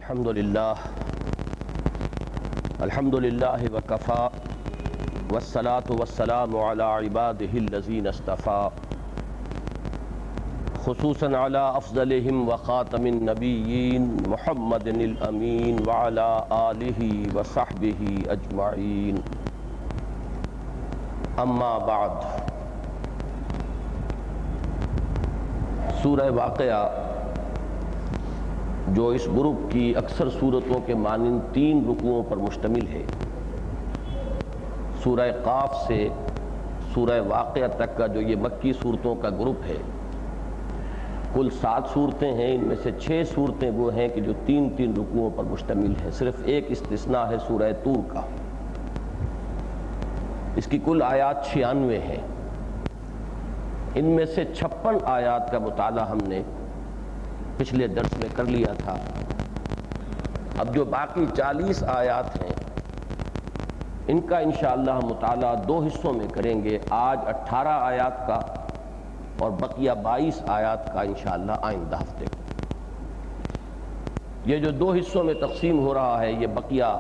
الحمد للہ وکفا والصلاة والسلام علی عباده الذین اصطفى خصوصا علی افضلهم وخاتم النبیین محمد الامین وعلی آلہ وصحبہ اجمعین اما بعد۔ سورہ واقعہ جو اس گروپ کی اکثر صورتوں کے مانند 3 رکوعوں پر مشتمل ہے، سورہ قاف سے سورہ واقعہ تک کا جو یہ مکی صورتوں کا گروپ ہے، کل 7 صورتیں ہیں۔ ان میں سے 6 صورتیں وہ ہیں کہ جو 3 رکوعوں پر مشتمل ہے، صرف ایک استثناء ہے سورہ طور کا۔ اس کی کل آیات 96 ہیں۔ ان میں سے 56 آیات کا مطالعہ ہم نے پچھلے درس میں کر لیا تھا۔ اب جو باقی 40 آیات ہیں، ان کا انشاءاللہ مطالعہ 2 حصوں میں کریں گے، آج 18 آیات کا اور بقیہ 22 آیات کا انشاءاللہ آئندہ ہفتے کو۔ یہ جو 2 حصوں میں تقسیم ہو رہا ہے، یہ بقیہ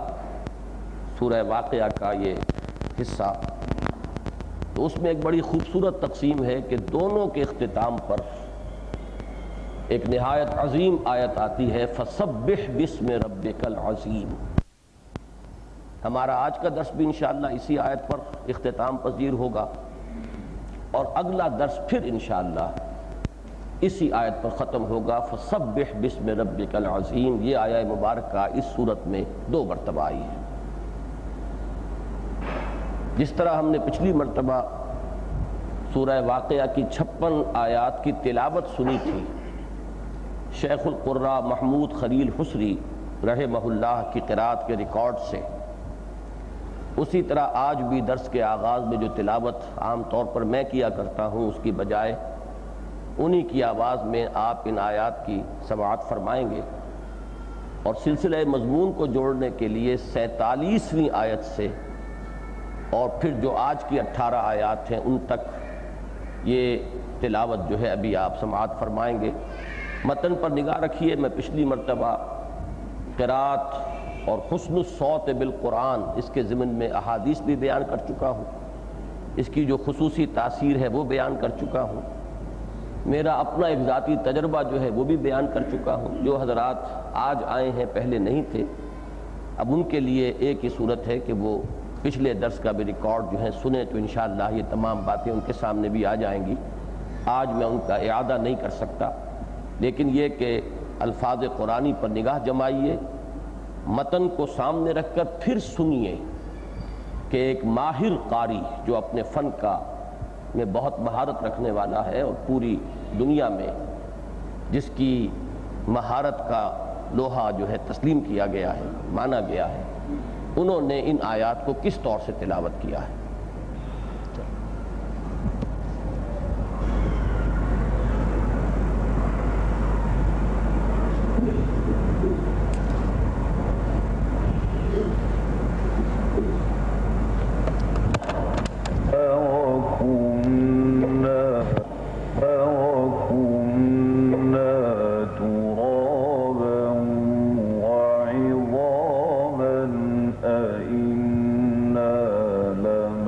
سورہ واقعہ کا یہ حصہ، تو اس میں ایک بڑی خوبصورت تقسیم ہے کہ دونوں کے اختتام پر ایک نہایت عظیم آیت آتی ہے، فَسَبِّحْ بِاسْمِ رَبِّكَ الْعَظِيمِ۔ ہمارا آج کا درس بھی انشاءاللہ اسی آیت پر اختتام پذیر ہوگا، اور اگلا درس پھر انشاءاللہ اسی آیت پر ختم ہوگا، فَسَبِّحْ بِاسْمِ رَبِّكَ الْعَظِيمِ۔ یہ آیہ مبارکہ اس صورت میں 2 مرتبہ آئی ہے۔ جس طرح ہم نے پچھلی مرتبہ سورہ واقعہ کی 56 آیات کی تلاوت سنی تھی شیخ القراء محمود خلیل حسری رحمہ اللہ کی قرات کے ریکارڈ سے، اسی طرح آج بھی درس کے آغاز میں جو تلاوت عام طور پر میں کیا کرتا ہوں، اس کی بجائے انہی کی آواز میں آپ ان آیات کی سماعت فرمائیں گے، اور سلسلہ مضمون کو جوڑنے کے لیے 47ویں آیت سے اور پھر جو آج کی 18 آیات ہیں ان تک یہ تلاوت جو ہے ابھی آپ سماعت فرمائیں گے۔ متن پر نگاہ رکھیے، میں پچھلی مرتبہ قرات اور حسن الصوت بالقرآن اس کے ضمن میں احادیث بھی بیان کر چکا ہوں، اس کی جو خصوصی تاثیر ہے وہ بیان کر چکا ہوں، میرا اپنا ایک ذاتی تجربہ جو ہے وہ بھی بیان کر چکا ہوں۔ جو حضرات آج آئے ہیں پہلے نہیں تھے، اب ان کے لیے ایک ہی صورت ہے کہ وہ پچھلے درس کا بھی ریکارڈ جو ہے سنیں، تو انشاءاللہ یہ تمام باتیں ان کے سامنے بھی آ جائیں گی۔ آج میں ان کا اعادہ نہیں کر سکتا، لیکن یہ کہ الفاظ قرآنی پر نگاہ جمائیے، متن کو سامنے رکھ کر پھر سنیے کہ ایک ماہر قاری جو اپنے فن کا میں بہت مہارت رکھنے والا ہے اور پوری دنیا میں جس کی مہارت کا لوہا جو ہے تسلیم کیا گیا ہے، مانا گیا ہے، انہوں نے ان آیات کو کس طور سے تلاوت کیا ہے۔ أَإِنَّا لَمَ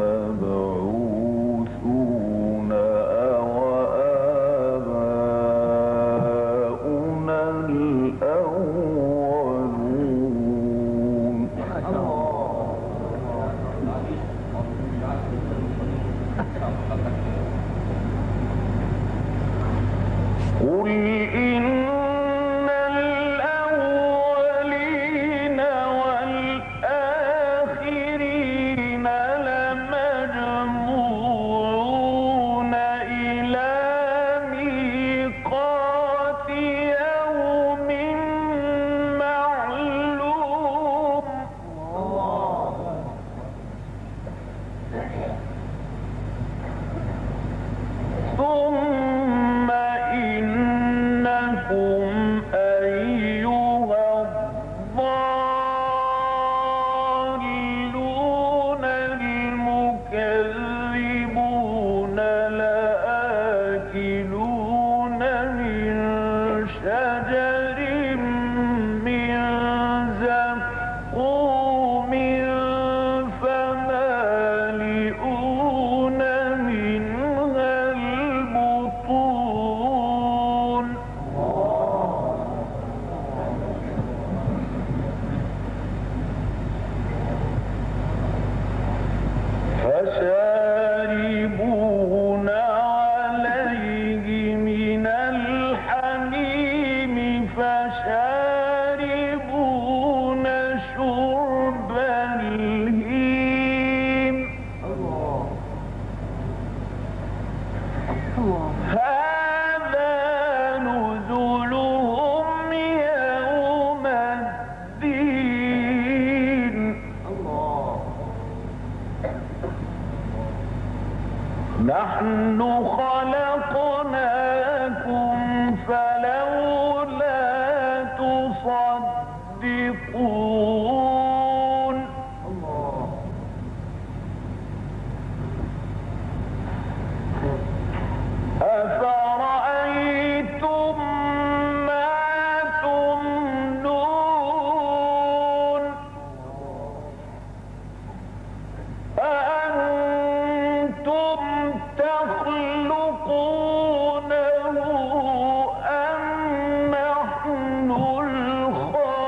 فشاربون شرب الهيم هذا نزلهم يوم الدين نحن خلقناكم فلولا تصدقون أفرأيتم ما تمنون أأنتم تخلقونه أم نحن الخالقون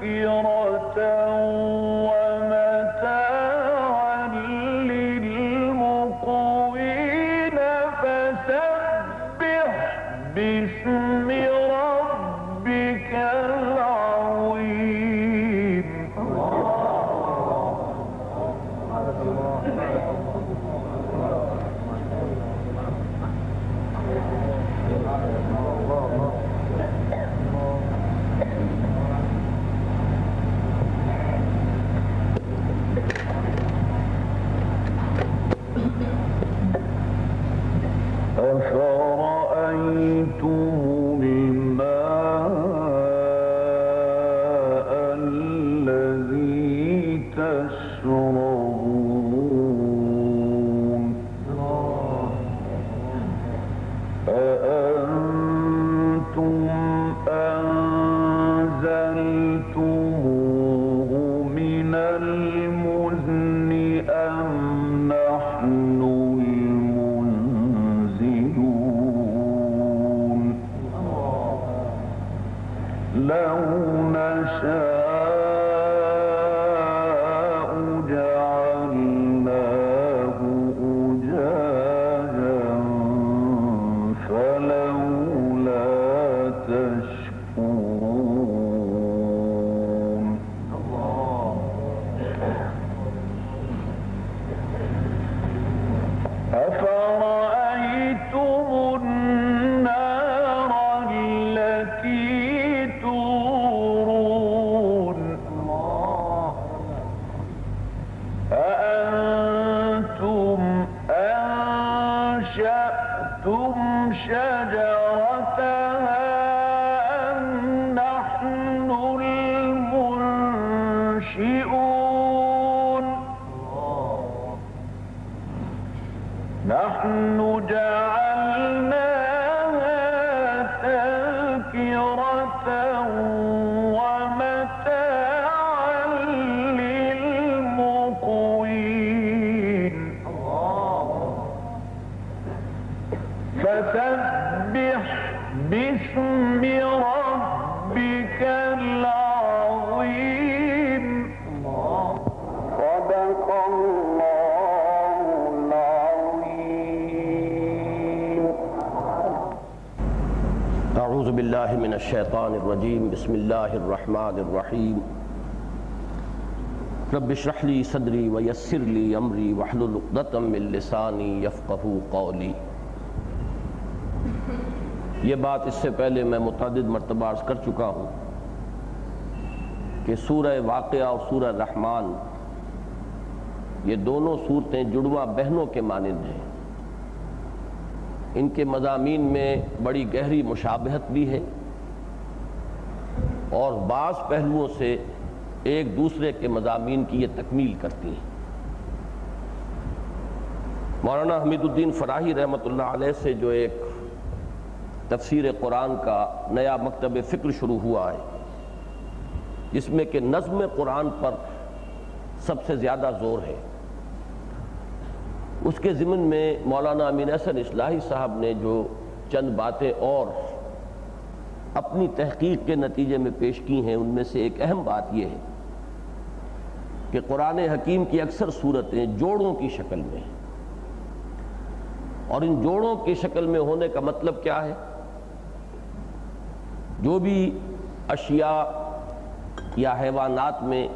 تذكرة ومتاعا للمقوين فسبح باسم ربك العظيم. أفرأيتم الماء الذي تشربون أأنتم أنزلتموه من المزن أم نحن المنزلون لو نشاء جعلناه أجاجا فلولا تشكرون. أفرأيتم النار التي تورون أأنتم أنشأتم شجرتها أم نحن المنشئون نحن جعلناها تذكرة ومتاعا للمقوين فسبح باسم ربك العظيم. صدق الله العظيم. اعوذ باللہ من الشیطان الرجیم بسم اللہ الرحمن الرحیم رب اشرح لی صدری ویسر لی امری واحلل عقدۃ من لسانی یفقہوا قولی. یہ بات اس سے پہلے میں متعدد مرتبہ عرض کر چکا ہوں کہ سورہ واقعہ اور سورہ رحمان یہ دونوں صورتیں جڑواں بہنوں کے مانند ہیں. ان کے مضامین میں بڑی گہری مشابہت بھی ہے اور بعض پہلوؤں سے ایک دوسرے کے مضامین کی یہ تکمیل کرتی ہیں. مولانا حمید الدین فراہی رحمۃ اللہ علیہ سے جو ایک تفسیر قرآن کا نیا مکتب فکر شروع ہوا ہے جس میں کہ نظم قرآن پر سب سے زیادہ زور ہے، اس کے ضمن میں مولانا امین احسن اصلاحی صاحب نے جو چند باتیں اور اپنی تحقیق کے نتیجے میں پیش کی ہیں ان میں سے ایک اہم بات یہ ہے کہ قرآن حکیم کی اکثر صورتیں جوڑوں کی شکل میں ہیں، اور ان جوڑوں کی شکل میں ہونے کا مطلب کیا ہے؟ جو بھی اشیاء یا حیوانات میں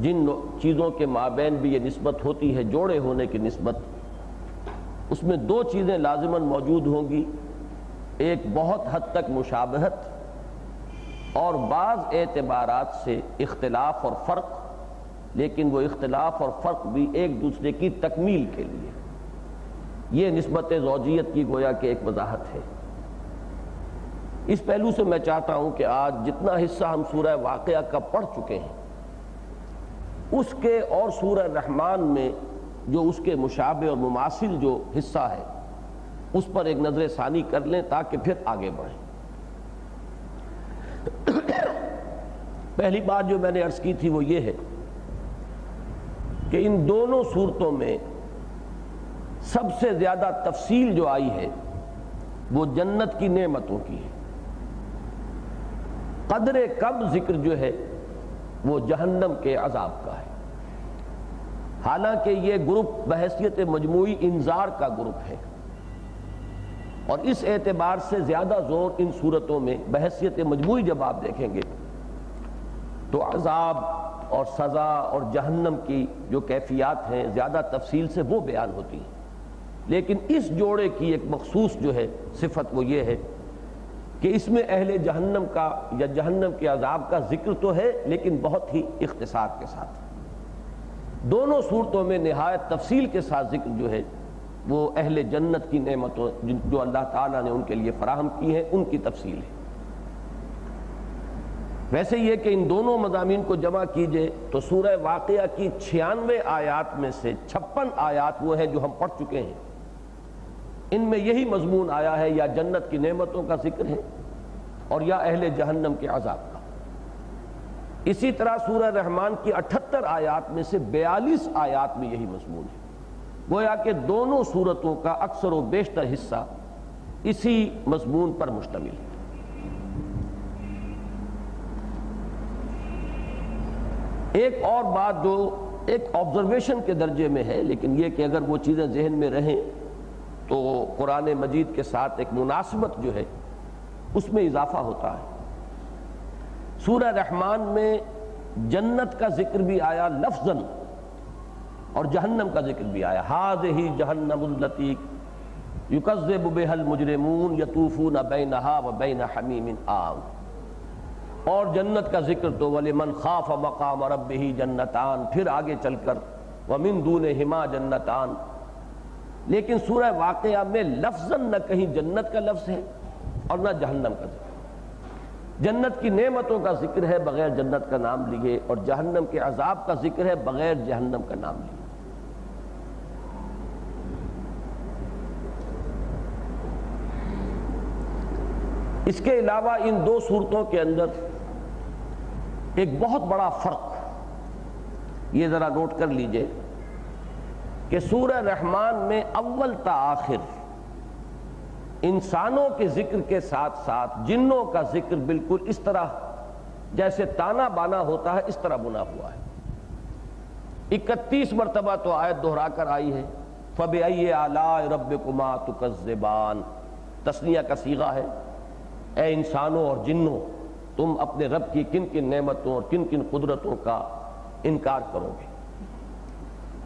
جن چیزوں کے مابین بھی یہ نسبت ہوتی ہے جوڑے ہونے کی نسبت، اس میں دو چیزیں لازماً موجود ہوں گی، ایک بہت حد تک مشابہت اور بعض اعتبارات سے اختلاف اور فرق، لیکن وہ اختلاف اور فرق بھی ایک دوسرے کی تکمیل کے لیے. یہ نسبت زوجیت کی گویا کہ ایک وضاحت ہے. اس پہلو سے میں چاہتا ہوں کہ آج جتنا حصہ ہم سورہ واقعہ کا پڑھ چکے ہیں اس کے اور سورہ رحمان میں جو اس کے مشابہ اور مماثل جو حصہ ہے اس پر ایک نظر ثانی کر لیں تاکہ پھر آگے بڑھیں. پہلی بات جو میں نے عرض کی تھی وہ یہ ہے کہ ان دونوں صورتوں میں سب سے زیادہ تفصیل جو آئی ہے وہ جنت کی نعمتوں کی ہے. قدر کم ذکر جو ہے وہ جہنم کے عذاب کا ہے۔ حالانکہ یہ گروپ بحیثیت مجموعی انذار کا گروپ ہے، اور اس اعتبار سے زیادہ زور ان صورتوں میں بحیثیت مجموعی جب آپ دیکھیں گے تو عذاب اور سزا اور جہنم کی جو کیفیات ہیں زیادہ تفصیل سے وہ بیان ہوتی ہیں، لیکن اس جوڑے کی ایک مخصوص جو ہے صفت وہ یہ ہے کہ اس میں اہل جہنم کا یا جہنم کے عذاب کا ذکر تو ہے لیکن بہت ہی اختصار کے ساتھ۔ دونوں صورتوں میں نہایت تفصیل کے ساتھ ذکر جو ہے وہ اہل جنت کی نعمتوں جو اللہ تعالیٰ نے ان کے لیے فراہم کی ہیں ان کی تفصیل ہے۔ ویسے یہ کہ ان دونوں مضامین کو جمع کیجئے تو سورہ واقعہ کی 96 آیات میں سے 56 آیات وہ ہیں جو ہم پڑھ چکے ہیں، ان میں یہی مضمون آیا ہے، یا جنت کی نعمتوں کا ذکر ہے اور یا اہل جہنم کے عذاب کا۔ اسی طرح سورہ رحمان کی 78 آیات میں سے 42 آیات میں یہی مضمون ہے، گویا کہ دونوں صورتوں کا اکثر و بیشتر حصہ اسی مضمون پر مشتمل ہے۔ ایک اور بات جو ایک آبزرویشن کے درجے میں ہے، لیکن یہ کہ اگر وہ چیزیں ذہن میں رہیں تو قرآن مجید کے ساتھ ایک مناسبت جو ہے اس میں اضافہ ہوتا ہے۔ سورہ رحمان میں جنت کا ذکر بھی آیا لفظاً اور جہنم کا ذکر بھی آیا، ہذہ جہنم التی یکذب بہا المجرمون یطوفون بینہا وبین حمیم آن، اور جنت کا ذکر تو وَلِمَنْ خَافَ مَقَامَ رَبِّهِ جنتان، پھر آگے چل کر وَمِن دُونِهِمَا جنتان، لیکن سورہ واقعہ میں لفظاً نہ کہیں جنت کا لفظ ہے اور نہ جہنم کا ذکر۔ جنت کی نعمتوں کا ذکر ہے بغیر جنت کا نام لیے، اور جہنم کے عذاب کا ذکر ہے بغیر جہنم کا نام لیے۔ اس کے علاوہ ان دو صورتوں کے اندر ایک بہت بڑا فرق یہ ذرا نوٹ کر لیجئے کہ سورہ رحمان میں اول تا آخر انسانوں کے ذکر کے ساتھ ساتھ جنوں کا ذکر بالکل اس طرح جیسے تانا بانا ہوتا ہے اس طرح بنا ہوا ہے۔ 31 مرتبہ تو آیت دہرا کر آئی ہے، فَبِأَيِّ آلَاءِ رَبِّكُمَا تُكَذِّبَانِ، تثنیہ کا صیغہ ہے، اے انسانوں اور جنوں تم اپنے رب کی کن کن نعمتوں اور کن کن قدرتوں کا انکار کرو گے۔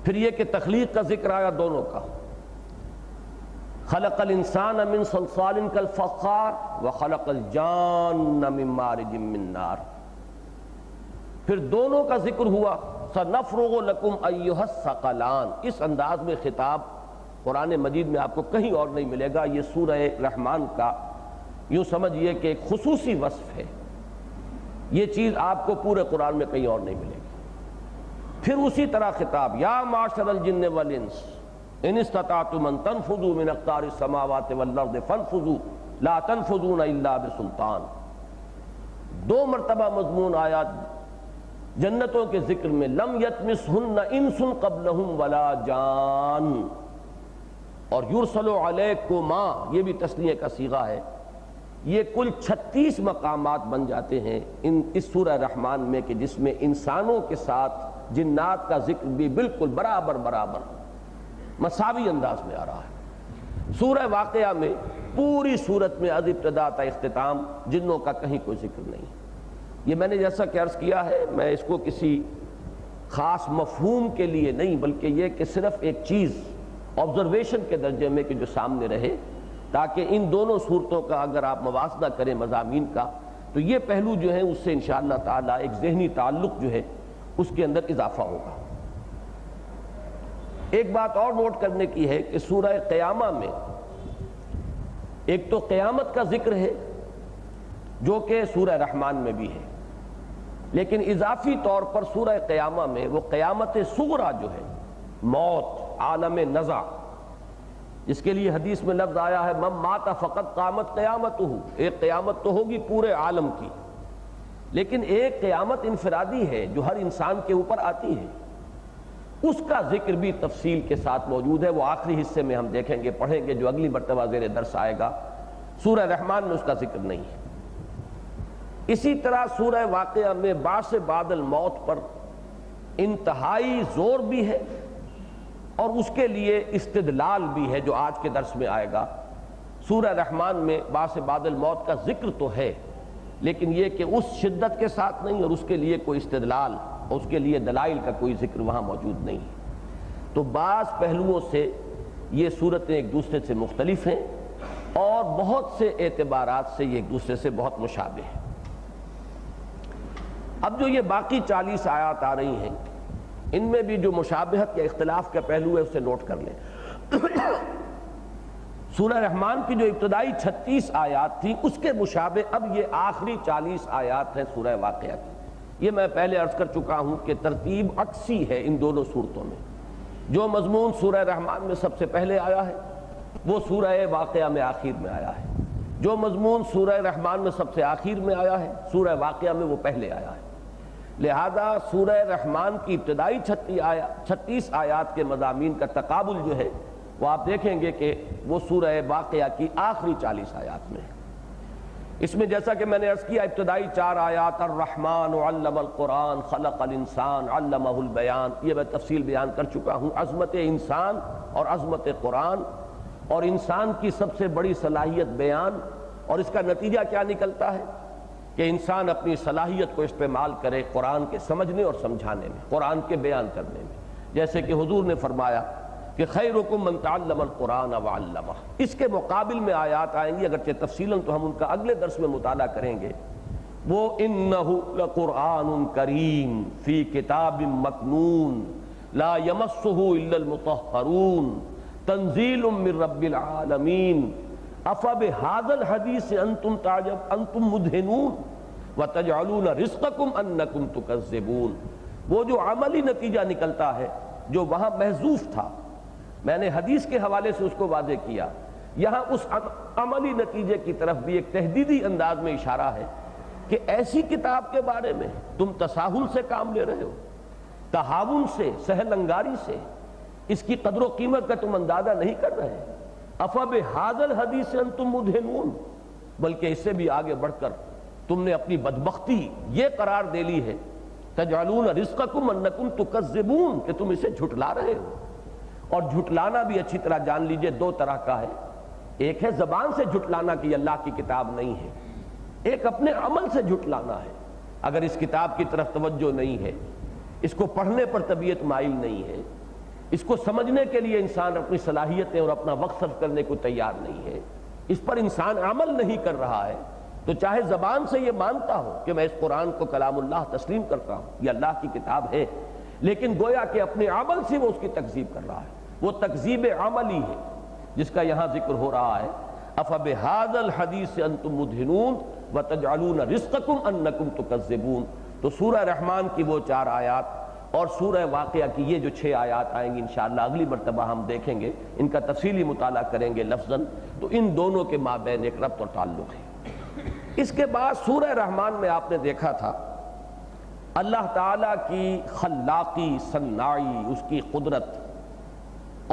پھر یہ کہ تخلیق کا ذکر آیا دونوں کا، خلق الانسان من صلصال کالفخار وخلق الجان من مارج من نار، پھر دونوں کا ذکر ہوا، سنفرغ لکم ایھا الثقلان۔ اس انداز میں خطاب قرآن مجید میں آپ کو کہیں اور نہیں ملے گا۔ یہ سورہ رحمان کا یوں سمجھئے کہ ایک خصوصی وصف ہے، یہ چیز آپ کو پورے قرآن میں کہیں اور نہیں ملے گی۔ پھر اسی طرح خطاب، یا معشر الجن والانس ان استطعتم ان تنفذوا من اقطار السماوات والارض فانفذوا لا تنفذون الا بسلطان۔ 2 مرتبہ مضمون آیا جنتوں کے ذکر میں، لم یطمثہن انس قبلہم ولا جان، اور یرسل علیکما، یہ بھی تثنیہ کا صیغہ ہے۔ یہ کل 36 مقامات بن جاتے ہیں اس سورہ رحمان میں کہ جس میں انسانوں کے ساتھ جنات کا ذکر بھی بالکل برابر مساوی انداز میں آ رہا ہے۔ سورہ واقعہ میں پوری صورت میں از ابتدا تا اختتام جنوں کا کہیں کوئی ذکر نہیں۔ یہ میں نے جیسا کہ عرض کیا ہے، میں اس کو کسی خاص مفہوم کے لیے نہیں بلکہ یہ کہ صرف ایک چیز آبزرویشن کے درجے میں کہ جو سامنے رہے، تاکہ ان دونوں صورتوں کا اگر آپ موازنہ کریں مضامین کا تو یہ پہلو جو ہے اس سے انشاءاللہ تعالیٰ ایک ذہنی تعلق جو ہے اس کے اندر اضافہ ہوگا۔ ایک بات اور نوٹ کرنے کی ہے کہ سورہ قیامہ میں ایک تو قیامت کا ذکر ہے جو کہ سورہ رحمان میں بھی ہے، لیکن اضافی طور پر سورہ قیامہ میں وہ قیامت صغریٰ جو ہے، موت، عالم نزع، جس کے لیے حدیث میں لفظ آیا ہے من مات فقط قامت قیامتہ، ایک قیامت تو ہوگی پورے عالم کی، لیکن ایک قیامت انفرادی ہے جو ہر انسان کے اوپر آتی ہے، اس کا ذکر بھی تفصیل کے ساتھ موجود ہے۔ وہ آخری حصے میں ہم دیکھیں گے، پڑھیں گے، جو اگلی مرتبہ زیر درس آئے گا۔ سورہ رحمان میں اس کا ذکر نہیں ہے۔ اسی طرح سورہ واقعہ میں بعث بعد الموت پر انتہائی زور بھی ہے اور اس کے لیے استدلال بھی ہے جو آج کے درس میں آئے گا۔ سورہ رحمان میں بعث بعد الموت کا ذکر تو ہے، لیکن یہ کہ اس شدت کے ساتھ نہیں اور اس کے لیے کوئی استدلال اور اس کے لیے دلائل کا کوئی ذکر وہاں موجود نہیں۔ تو بعض پہلوؤں سے یہ صورتیں ایک دوسرے سے مختلف ہیں اور بہت سے اعتبارات سے یہ ایک دوسرے سے بہت مشابہ ہیں۔ اب جو یہ باقی 40 آیات آ رہی ہیں، ان میں بھی جو مشابہت یا اختلاف کا پہلو ہے اسے نوٹ کر لیں۔ سورہ رحمان کی جو ابتدائی 36 آیات تھی اس کے مشابہ اب یہ آخری 40 آیات ہیں سورہ واقعہ کی۔ یہ میں پہلے عرض کر چکا ہوں کہ ترتیب عکسی ہے ان دونوں صورتوں میں۔ جو مضمون سورہ رحمان میں سب سے پہلے آیا ہے وہ سورہ واقعہ میں آخر میں آیا ہے، جو مضمون سورہ رحمان میں سب سے آخر میں آیا ہے سورہ واقعہ میں وہ پہلے آیا ہے۔ لہذا سورہ رحمان کی ابتدائی 36 آیات کے مضامین کا تقابل جو ہے وہ آپ دیکھیں گے کہ وہ سورہ واقعہ کی آخری 40 آیات میں ہے۔ اس میں جیسا کہ میں نے عرض کیا ابتدائی 4 آیات الرحمن علم القرآن خلق الانسان علمہ البیان، یہ میں تفصیل بیان کر چکا ہوں۔ عظمت انسان اور عظمت قرآن اور انسان کی سب سے بڑی صلاحیت بیان، اور اس کا نتیجہ کیا نکلتا ہے کہ انسان اپنی صلاحیت کو استعمال کرے قرآن کے سمجھنے اور سمجھانے میں، قرآن کے بیان کرنے میں۔ جیسے کہ حضور نے فرمایا کہ خیرکم من تعلم القرآن وعلمہ۔ اس کے مقابل میں آیات آئیں گی، اگرچہ تفصیلاً تو ہم ان کا اگلے درس میں مطالعہ کریں گے۔ وہ انہ لقرآن کریم فی کتاب مکنون لا یمسہ الا المطہرون تنزیل من رب العالمین افبہذا الحدیث انتم مدہنون وتجعلون رزقکم انکم تکذبون۔ وہ جو عملی نتیجہ نکلتا ہے جو وہاں محذوف تھا، میں نے حدیث کے حوالے سے اس کو واضح کیا، یہاں اس عملی نتیجے کی طرف بھی ایک تہدیدی انداز میں اشارہ ہے کہ ایسی کتاب کے بارے میں تم تساہل سے کام لے رہے ہو، تہاون سے، سہل انگاری سے، اس کی قدر و قیمت کا تم اندازہ نہیں کر رہے۔ افبہذا الحدیث انتم مدہنون، بلکہ اس سے بھی آگے بڑھ کر تم نے اپنی بدبختی یہ قرار دے لی ہے تجعلون رزقکم انکم تکذبون، کہ تم اسے جھٹلا رہے ہو۔ اور جھٹلانا بھی اچھی طرح جان لیجئے 2 طرح کا ہے، ایک ہے زبان سے جھٹلانا کہ یہ اللہ کی کتاب نہیں ہے، ایک اپنے عمل سے جھٹلانا ہے۔ اگر اس کتاب کی طرف توجہ نہیں ہے، اس کو پڑھنے پر طبیعت مائل نہیں ہے، اس کو سمجھنے کے لیے انسان اپنی صلاحیتیں اور اپنا وقت صرف کرنے کو تیار نہیں ہے، اس پر انسان عمل نہیں کر رہا ہے، تو چاہے زبان سے یہ مانتا ہو کہ میں اس قرآن کو کلام اللہ تسلیم کرتا ہوں، یہ اللہ کی کتاب ہے، لیکن گویا کہ اپنے عمل سے وہ اس کی تکذیب کر رہا ہے، وہ تکذیب عملی ہے جس کا یہاں ذکر ہو رہا ہے۔ افبہذا الحدیث انتم مدہنون وتجعلون رزقکم انکم تکذبون۔ تو سورہ رحمان کی وہ 4 آیات اور سورہ واقعہ کی یہ جو 6 آیات آئیں گی انشاءاللہ اگلی مرتبہ ہم دیکھیں گے، ان کا تفصیلی مطالعہ کریں گے لفظاً، تو ان دونوں کے مابین ایک ربط اور تعلق ہے۔ اس کے بعد سورہ رحمان میں آپ نے دیکھا تھا اللہ تعالیٰ کی خلاقی، صناعی، اس کی قدرت،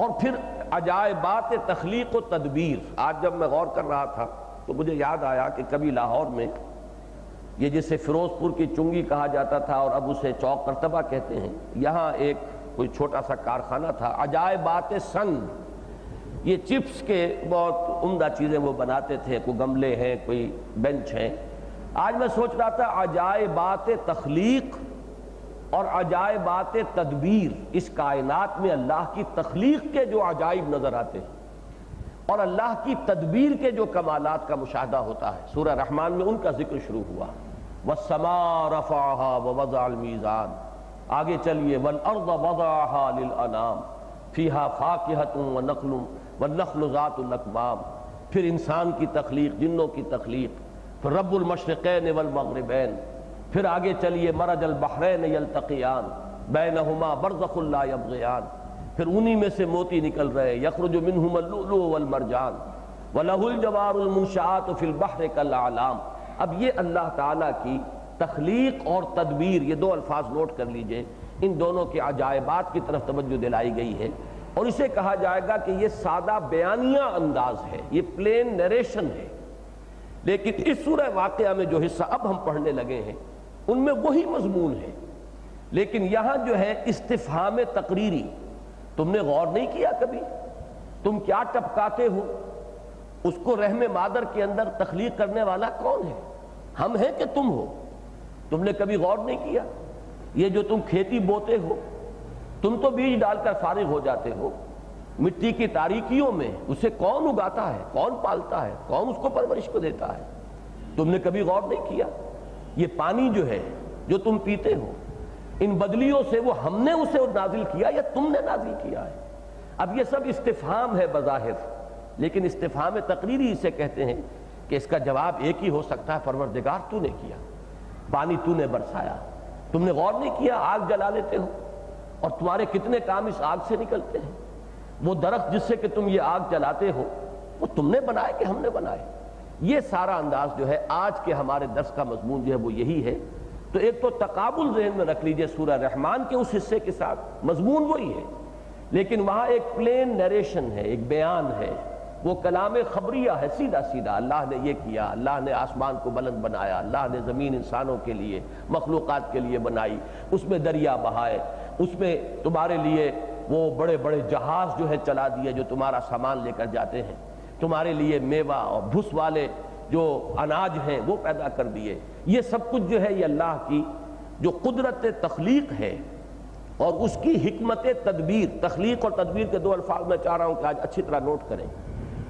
اور پھر عجائبات تخلیق و تدبیر۔ آج جب میں غور کر رہا تھا تو مجھے یاد آیا کہ کبھی لاہور میں یہ جسے فیروز پور کی چنگی کہا جاتا تھا اور اب اسے چوک کرتبہ کہتے ہیں، یہاں ایک کوئی چھوٹا سا کارخانہ تھا عجائبات سن، یہ چپس کے بہت عمدہ چیزیں وہ بناتے تھے، کوئی گملے ہیں، کوئی بینچ ہیں۔ آج میں سوچ رہا تھا عجائبات تخلیق اور عجائبات تدبیر، اس کائنات میں اللہ کی تخلیق کے جو عجائب نظر آتے ہیں اور اللہ کی تدبیر کے جو کمالات کا مشاہدہ ہوتا ہے، سورہ رحمان میں ان کا ذکر شروع ہوا۔ وَالسَّمَاءَ رَفَعَهَا وَوَضَعَ الْمِيزَانَ، آگے چلیے وَالْأَرْضَ وَضَعَهَا لِلْأَنَامِ فِيهَا فَاكِهَةٌ وَنَخْلٌ وَالنَّخْلُ ذَاتُ الْأَكْمَامِ، پھر انسان کی تخلیق، جنوں کی تخلیق، پھر رب المشرقین والمغربین، پھر آگے چلیے مرج البحرین یلتقیان بینہما برزخ لا یبغیان، پھر انہی میں سے موتی نکل رہے، یخرج منہما اللؤلؤ والمرجان وَلَهُ الْجَوَارُ الْمُنشَآتُ فِي الْبَحْرِ كَالْأَعْلَامِ۔ اب یہ اللہ تعالیٰ کی تخلیق اور تدبیر، یہ 2 الفاظ نوٹ کر لیجئے، ان دونوں کے عجائبات کی طرف توجہ دلائی گئی ہے، اور اسے کہا جائے گا کہ یہ سادہ بیانیہ انداز ہے، یہ پلین نیریشن ہے، لیکن اس سورہ واقعہ میں جو حصہ اب ہم پڑھنے لگے ہیں ان میں وہی مضمون ہے، لیکن یہاں جو ہے استفہام تقریری، تم نے غور نہیں کیا کبھی تم کیا ٹپکاتے ہو؟ اس کو رحم مادر کے اندر تخلیق کرنے والا کون ہے؟ ہم ہیں کہ تم ہو؟ تم نے کبھی غور نہیں کیا؟ یہ جو تم کھیتی بوتے ہو، تم تو بیج ڈال کر فارغ ہو جاتے ہو، مٹی کی تاریکیوں میں اسے کون اگاتا ہے، کون پالتا ہے، کون اس کو پرورش کو دیتا ہے؟ تم نے کبھی غور نہیں کیا؟ یہ پانی جو ہے جو تم پیتے ہو، ان بدلیوں سے وہ ہم نے اسے نازل کیا یا تم نے نازل کیا ہے؟ اب یہ سب استفہام ہے بظاہر، لیکن استفہام تقریری اسے کہتے ہیں کہ اس کا جواب ایک ہی ہو سکتا ہے، پروردگار تو نے کیا، پانی تو نے برسایا۔ تم نے غور نہیں کیا آگ جلا لیتے ہو اور تمہارے کتنے کام اس آگ سے نکلتے ہیں؟ وہ درخت جس سے کہ تم یہ آگ جلاتے ہو وہ تم نے بنائے کہ ہم نے بنائے؟ یہ سارا انداز جو ہے آج کے ہمارے درس کا مضمون جو ہے وہ یہی ہے۔ تو ایک تو تقابل ذہن میں رکھ لیجئے سورہ رحمان کے اس حصے کے ساتھ، مضمون وہی ہے لیکن وہاں ایک پلین نیریشن ہے، ایک بیان ہے، وہ کلام خبریہ ہے، سیدھا سیدھا اللہ نے یہ کیا، اللہ نے آسمان کو بلند بنایا، اللہ نے زمین انسانوں کے لیے مخلوقات کے لیے بنائی، اس میں دریا بہائے، اس میں تمہارے لیے وہ بڑے بڑے جہاز جو ہے چلا دیے جو تمہارا سامان لے کر جاتے ہیں، تمہارے لیے میوہ اور بھس والے جو اناج ہیں وہ پیدا کر دیے۔ یہ سب کچھ جو ہے یہ اللہ کی جو قدرت تخلیق ہے اور اس کی حکمت تدبیر۔ تخلیق اور تدبیر کے دو الفاظ میں چاہ رہا ہوں کہ آج اچھی طرح نوٹ کریں،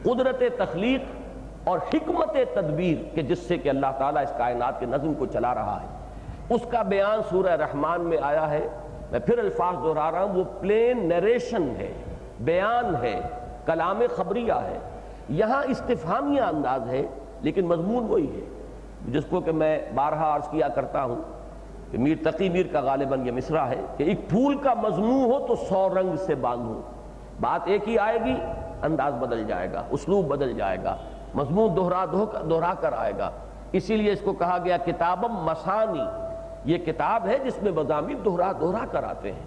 قدرت تخلیق اور حکمت تدبیر کہ جس سے کہ اللہ تعالیٰ اس کائنات کے نظم کو چلا رہا ہے، اس کا بیان سورہ رحمان میں آیا ہے۔ میں پھر الفاظ دہرا رہا ہوں، وہ پلین نیریشن ہے، بیان ہے، کلام خبریہ ہے۔ یہاں استفہامیہ انداز ہے لیکن مضمون وہی ہے، جس کو کہ میں بارہا عرض کیا کرتا ہوں کہ میر تقی میر کا غالباً یہ مصرع ہے کہ ایک پھول کا مضمون ہو تو 100 رنگ سے باندھوں، بات ایک ہی آئے گی، انداز بدل جائے گا، اسلوب بدل جائے گا، مضمون دہرا کر آئے گا۔ اسی لیے اس کو کہا گیا کتابم مثانی، یہ کتاب ہے جس میں مضامین دہرا کر آتے ہیں،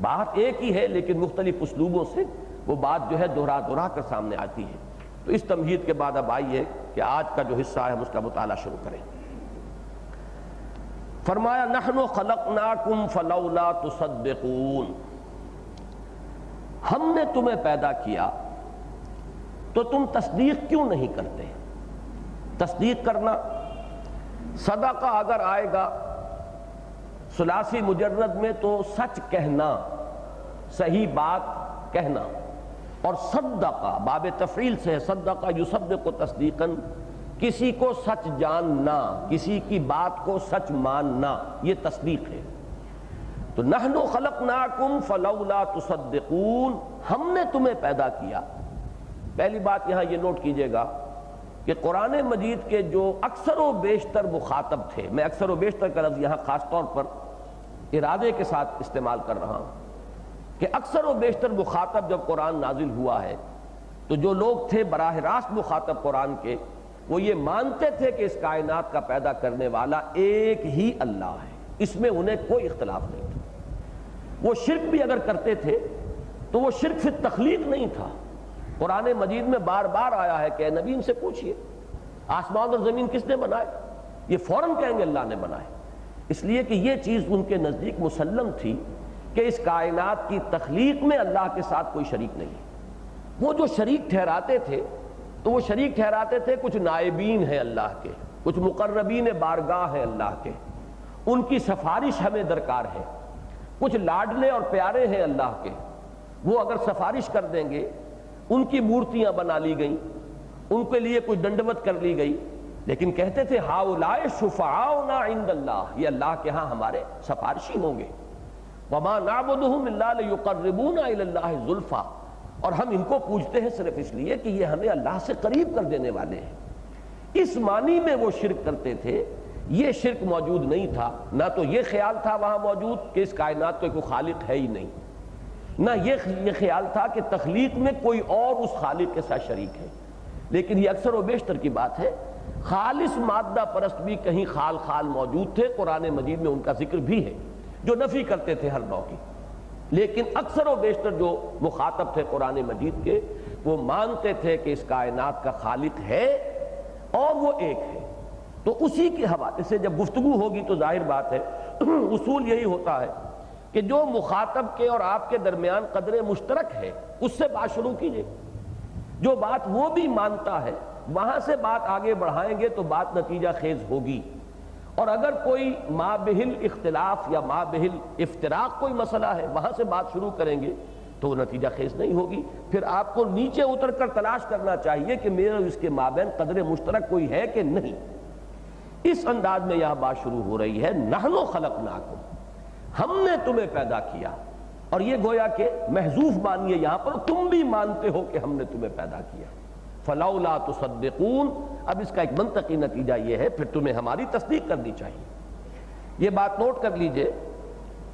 بات ایک ہی ہے لیکن مختلف اسلوبوں سے وہ بات جو ہے دہرا کر سامنے آتی ہے۔ تو اس تمہید کے بعد اب آئیے کہ آج کا جو حصہ ہے ہم اس کا مطالعہ شروع کریں۔ فرمایا نحن خلقناکم فلولا تصدقون، ہم نے تمہیں پیدا کیا تو تم تصدیق کیوں نہیں کرتے؟ تصدیق کرنا، صدقہ اگر آئے گا ثلاثی مجرد میں تو سچ کہنا، صحیح بات کہنا، اور صدقہ باب تفعیل سے ہے، صدقہ یصدق تصدیقاً، کسی کو سچ جاننا، کسی کی بات کو سچ ماننا، یہ تصدیق ہے۔ تو نحن خلقناکم فلولا تصدقون، ہم نے تمہیں پیدا کیا۔ پہلی بات یہاں یہ نوٹ کیجئے گا کہ قرآن مجید کے جو اکثر و بیشتر مخاطب تھے، میں اکثر و بیشتر کا لفظ یہاں خاص طور پر ارادے کے ساتھ استعمال کر رہا ہوں کہ اکثر و بیشتر مخاطب جب قرآن نازل ہوا ہے تو جو لوگ تھے براہ راست مخاطب قرآن کے، وہ یہ مانتے تھے کہ اس کائنات کا پیدا کرنے والا ایک ہی اللہ ہے، اس میں انہیں کوئی اختلاف نہیں تھا۔ وہ شرک بھی اگر کرتے تھے تو وہ شرک فی تخلیق نہیں تھا۔ قرآن مجید میں بار بار آیا ہے کہ اے نبی ان سے پوچھئے آسمان اور زمین کس نے بنائے، یہ فوراً کہیں گے اللہ نے بنائے، اس لیے کہ یہ چیز ان کے نزدیک مسلم تھی کہ اس کائنات کی تخلیق میں اللہ کے ساتھ کوئی شریک نہیں۔ وہ جو شریک ٹھہراتے تھے تو وہ شریک ٹھہراتے تھے کچھ نائبین ہیں اللہ کے، کچھ مقربین بارگاہ ہیں اللہ کے، ان کی سفارش ہمیں درکار ہے، کچھ لاڈلے اور پیارے ہیں اللہ کے، وہ اگر سفارش کر دیں گے، ان کی مورتیاں بنا لی گئیں، ان کے لیے کچھ دنڈوت کر لی گئی، لیکن کہتے تھے ہؤلاء شفعاؤنا عند اللہ، یہ اللہ کے ہاں ہمارے سفارشی ہوں گے، وما نعبدهم الا ليقربونا الى الله زلفى، اور ہم ان کو پوجتے ہیں صرف اس لیے کہ یہ ہمیں اللہ سے قریب کر دینے والے ہیں۔ اس معنی میں وہ شرک کرتے تھے، یہ شرک موجود نہیں تھا، نہ تو یہ خیال تھا وہاں موجود کہ اس کائنات کو کوئی خالق ہے ہی نہیں، نہ یہ خیال تھا کہ تخلیق میں کوئی اور اس خالق کے ساتھ شریک ہے۔ لیکن یہ اکثر و بیشتر کی بات ہے، خالص مادہ پرست بھی کہیں خال موجود تھے، قرآن مجید میں ان کا ذکر بھی ہے جو نفی کرتے تھے ہر نوع کی، لیکن اکثر و بیشتر جو مخاطب تھے قرآن مجید کے وہ مانتے تھے کہ اس کائنات کا خالق ہے اور وہ ایک ہے۔ تو اسی کے حوالے سے جب گفتگو ہوگی تو ظاہر بات ہے اصول یہی ہوتا ہے کہ جو مخاطب کے اور آپ کے درمیان قدر مشترک ہے اس سے بات شروع کیجئے، جو بات وہ بھی مانتا ہے وہاں سے بات آگے بڑھائیں گے تو بات نتیجہ خیز ہوگی۔ اور اگر کوئی مابہل اختلاف یا مابہل افتراق کوئی مسئلہ ہے وہاں سے بات شروع کریں گے تو وہ نتیجہ خیز نہیں ہوگی۔ پھر آپ کو نیچے اتر کر تلاش کرنا چاہیے کہ میرے اس کے مابین قدر مشترک کوئی ہے کہ نہیں۔ اس انداز میں یہاں بات شروع ہو رہی ہے، نحن خلقناکم، ہم نے تمہیں پیدا کیا، اور یہ گویا کہ محذوف مانیے یہاں پر، تم بھی مانتے ہو کہ ہم نے تمہیں پیدا کیا، فلولا تصدقون۔ اب اس کا ایک منطقی نتیجہ یہ ہے پھر تمہیں ہماری تصدیق کرنی چاہیے۔ یہ بات نوٹ کر لیجئے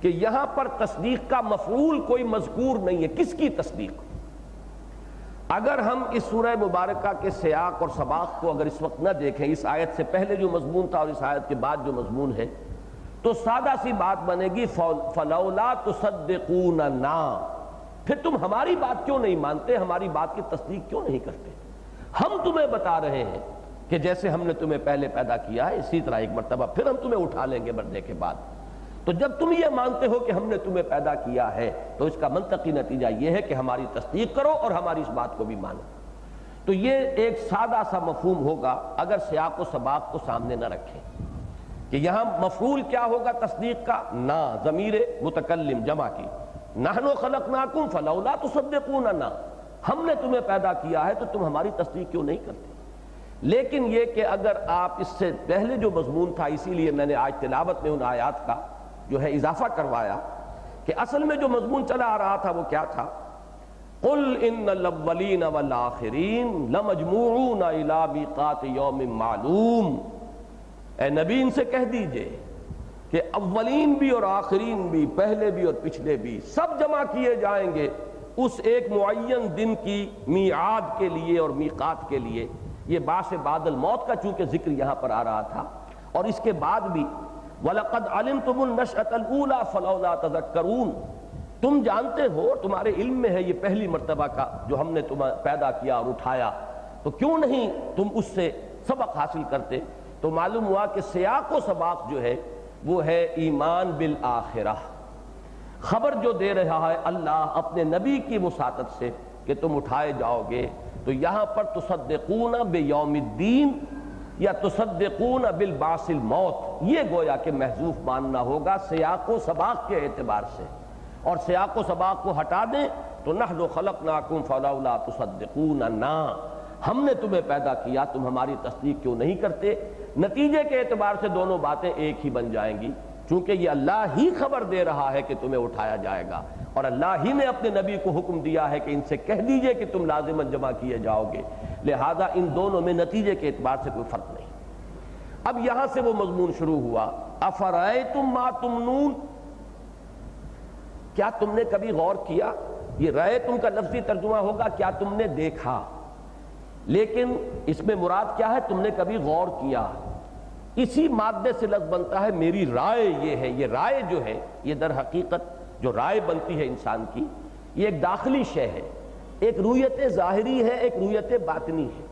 کہ یہاں پر تصدیق کا مفعول کوئی مذکور نہیں ہے۔ کس کی تصدیق؟ اگر ہم اس سورہ مبارکہ کے سیاق اور سباق کو اگر اس وقت نہ دیکھیں، اس آیت سے پہلے جو مضمون تھا اور اس آیت کے بعد جو مضمون ہے، تو سادہ سی بات بنے گی فلولا تصدقوننا، پھر تم ہماری بات کیوں نہیں مانتے، ہماری بات کی تصدیق کیوں نہیں کرتے؟ ہم تمہیں بتا رہے ہیں کہ جیسے ہم نے تمہیں پہلے پیدا کیا ہے اسی طرح ایک مرتبہ پھر ہم تمہیں اٹھا لیں گے مردے کے بعد۔ تو جب تم یہ مانتے ہو کہ ہم نے تمہیں پیدا کیا ہے تو اس کا منطقی نتیجہ یہ ہے کہ ہماری تصدیق کرو اور ہماری اس بات کو بھی مانو۔ تو یہ ایک سادہ سا مفہوم ہوگا اگر سیاق و سباق کو سامنے نہ رکھیں کہ یہاں مفعول کیا ہوگا تصدیق کا؟ نا، ضمیر متکلم جمع کی، نحن خلقناکم فلولا تصدقوننا، ہم نے تمہیں پیدا کیا ہے تو تم ہماری تصدیق کیوں نہیں کرتے؟ لیکن یہ کہ اگر آپ اس سے پہلے جو مضمون تھا، اسی لیے میں نے آج تلاوت میں ان آیات کا جو ہے اضافہ کروایا کہ اصل میں جو مضمون چلا آ رہا تھا وہ کیا تھا؟ قل ان الاولین والآخرین لمجموعون الی میقات یوم معلوم، اے نبی ان سے کہہ دیجئے کہ اولین بھی اور آخرین بھی، پہلے بھی اور پچھلے بھی، سب جمع کیے جائیں گے اس ایک معین دن کی میعاد کے لیے اور میقات کے لیے۔ یہ باعث بعد الموت کا چونکہ ذکر یہاں پر آ رہا تھا، اور اس کے بعد بھی وَلَقَدْ عَلِمْتُمُ النَّشْأَةَ الْأُولَىٰ فَلَوْلَا تَذَكَّرُونَ، تم جانتے ہو، تمہارے علم میں ہے یہ پہلی مرتبہ کا جو ہم نے تمہیں پیدا کیا اور اٹھایا، تو کیوں نہیں تم اس سے سبق حاصل کرتے؟ تو معلوم ہوا کہ سیاق و سباق جو ہے وہ ہے ایمان بالآخرہ، خبر جو دے رہا ہے اللہ اپنے نبی کی وساطت سے کہ تم اٹھائے جاؤ گے۔ تو یہاں پر تصدقون بیوم الدین یا تصدقون بالبعث الموت، یہ گویا کہ محذوف ماننا ہوگا سیاق و سباق کے اعتبار سے، اور سیاق و سباق کو ہٹا دیں تو نحن خلقناکم فلولا تصدقوننا، ہم نے تمہیں پیدا کیا تم ہماری تصدیق کیوں نہیں کرتے۔ نتیجے کے اعتبار سے دونوں باتیں ایک ہی بن جائیں گی، چونکہ یہ اللہ ہی خبر دے رہا ہے کہ تمہیں اٹھایا جائے گا، اور اللہ ہی نے اپنے نبی کو حکم دیا ہے کہ ان سے کہہ دیجئے کہ تم لازماً جمع کیے جاؤ گے، لہذا ان دونوں میں نتیجے کے اعتبار سے کوئی فرق نہیں۔ اب یہاں سے وہ مضمون شروع ہوا، افرأیتم ما تمنون، کیا تم نے کبھی غور کیا؟ یہ رائے تم کا لفظی ترجمہ ہوگا کیا تم نے دیکھا، لیکن اس میں مراد کیا ہے؟ تم نے کبھی غور کیا۔ اسی مادے سے لفظ بنتا ہے میری رائے یہ ہے۔ یہ رائے جو ہے یہ در حقیقت جو رائے بنتی ہے انسان کی، یہ ایک داخلی شے ہے، ایک رویت ظاہری ہے، ایک رویت باطنی ہے۔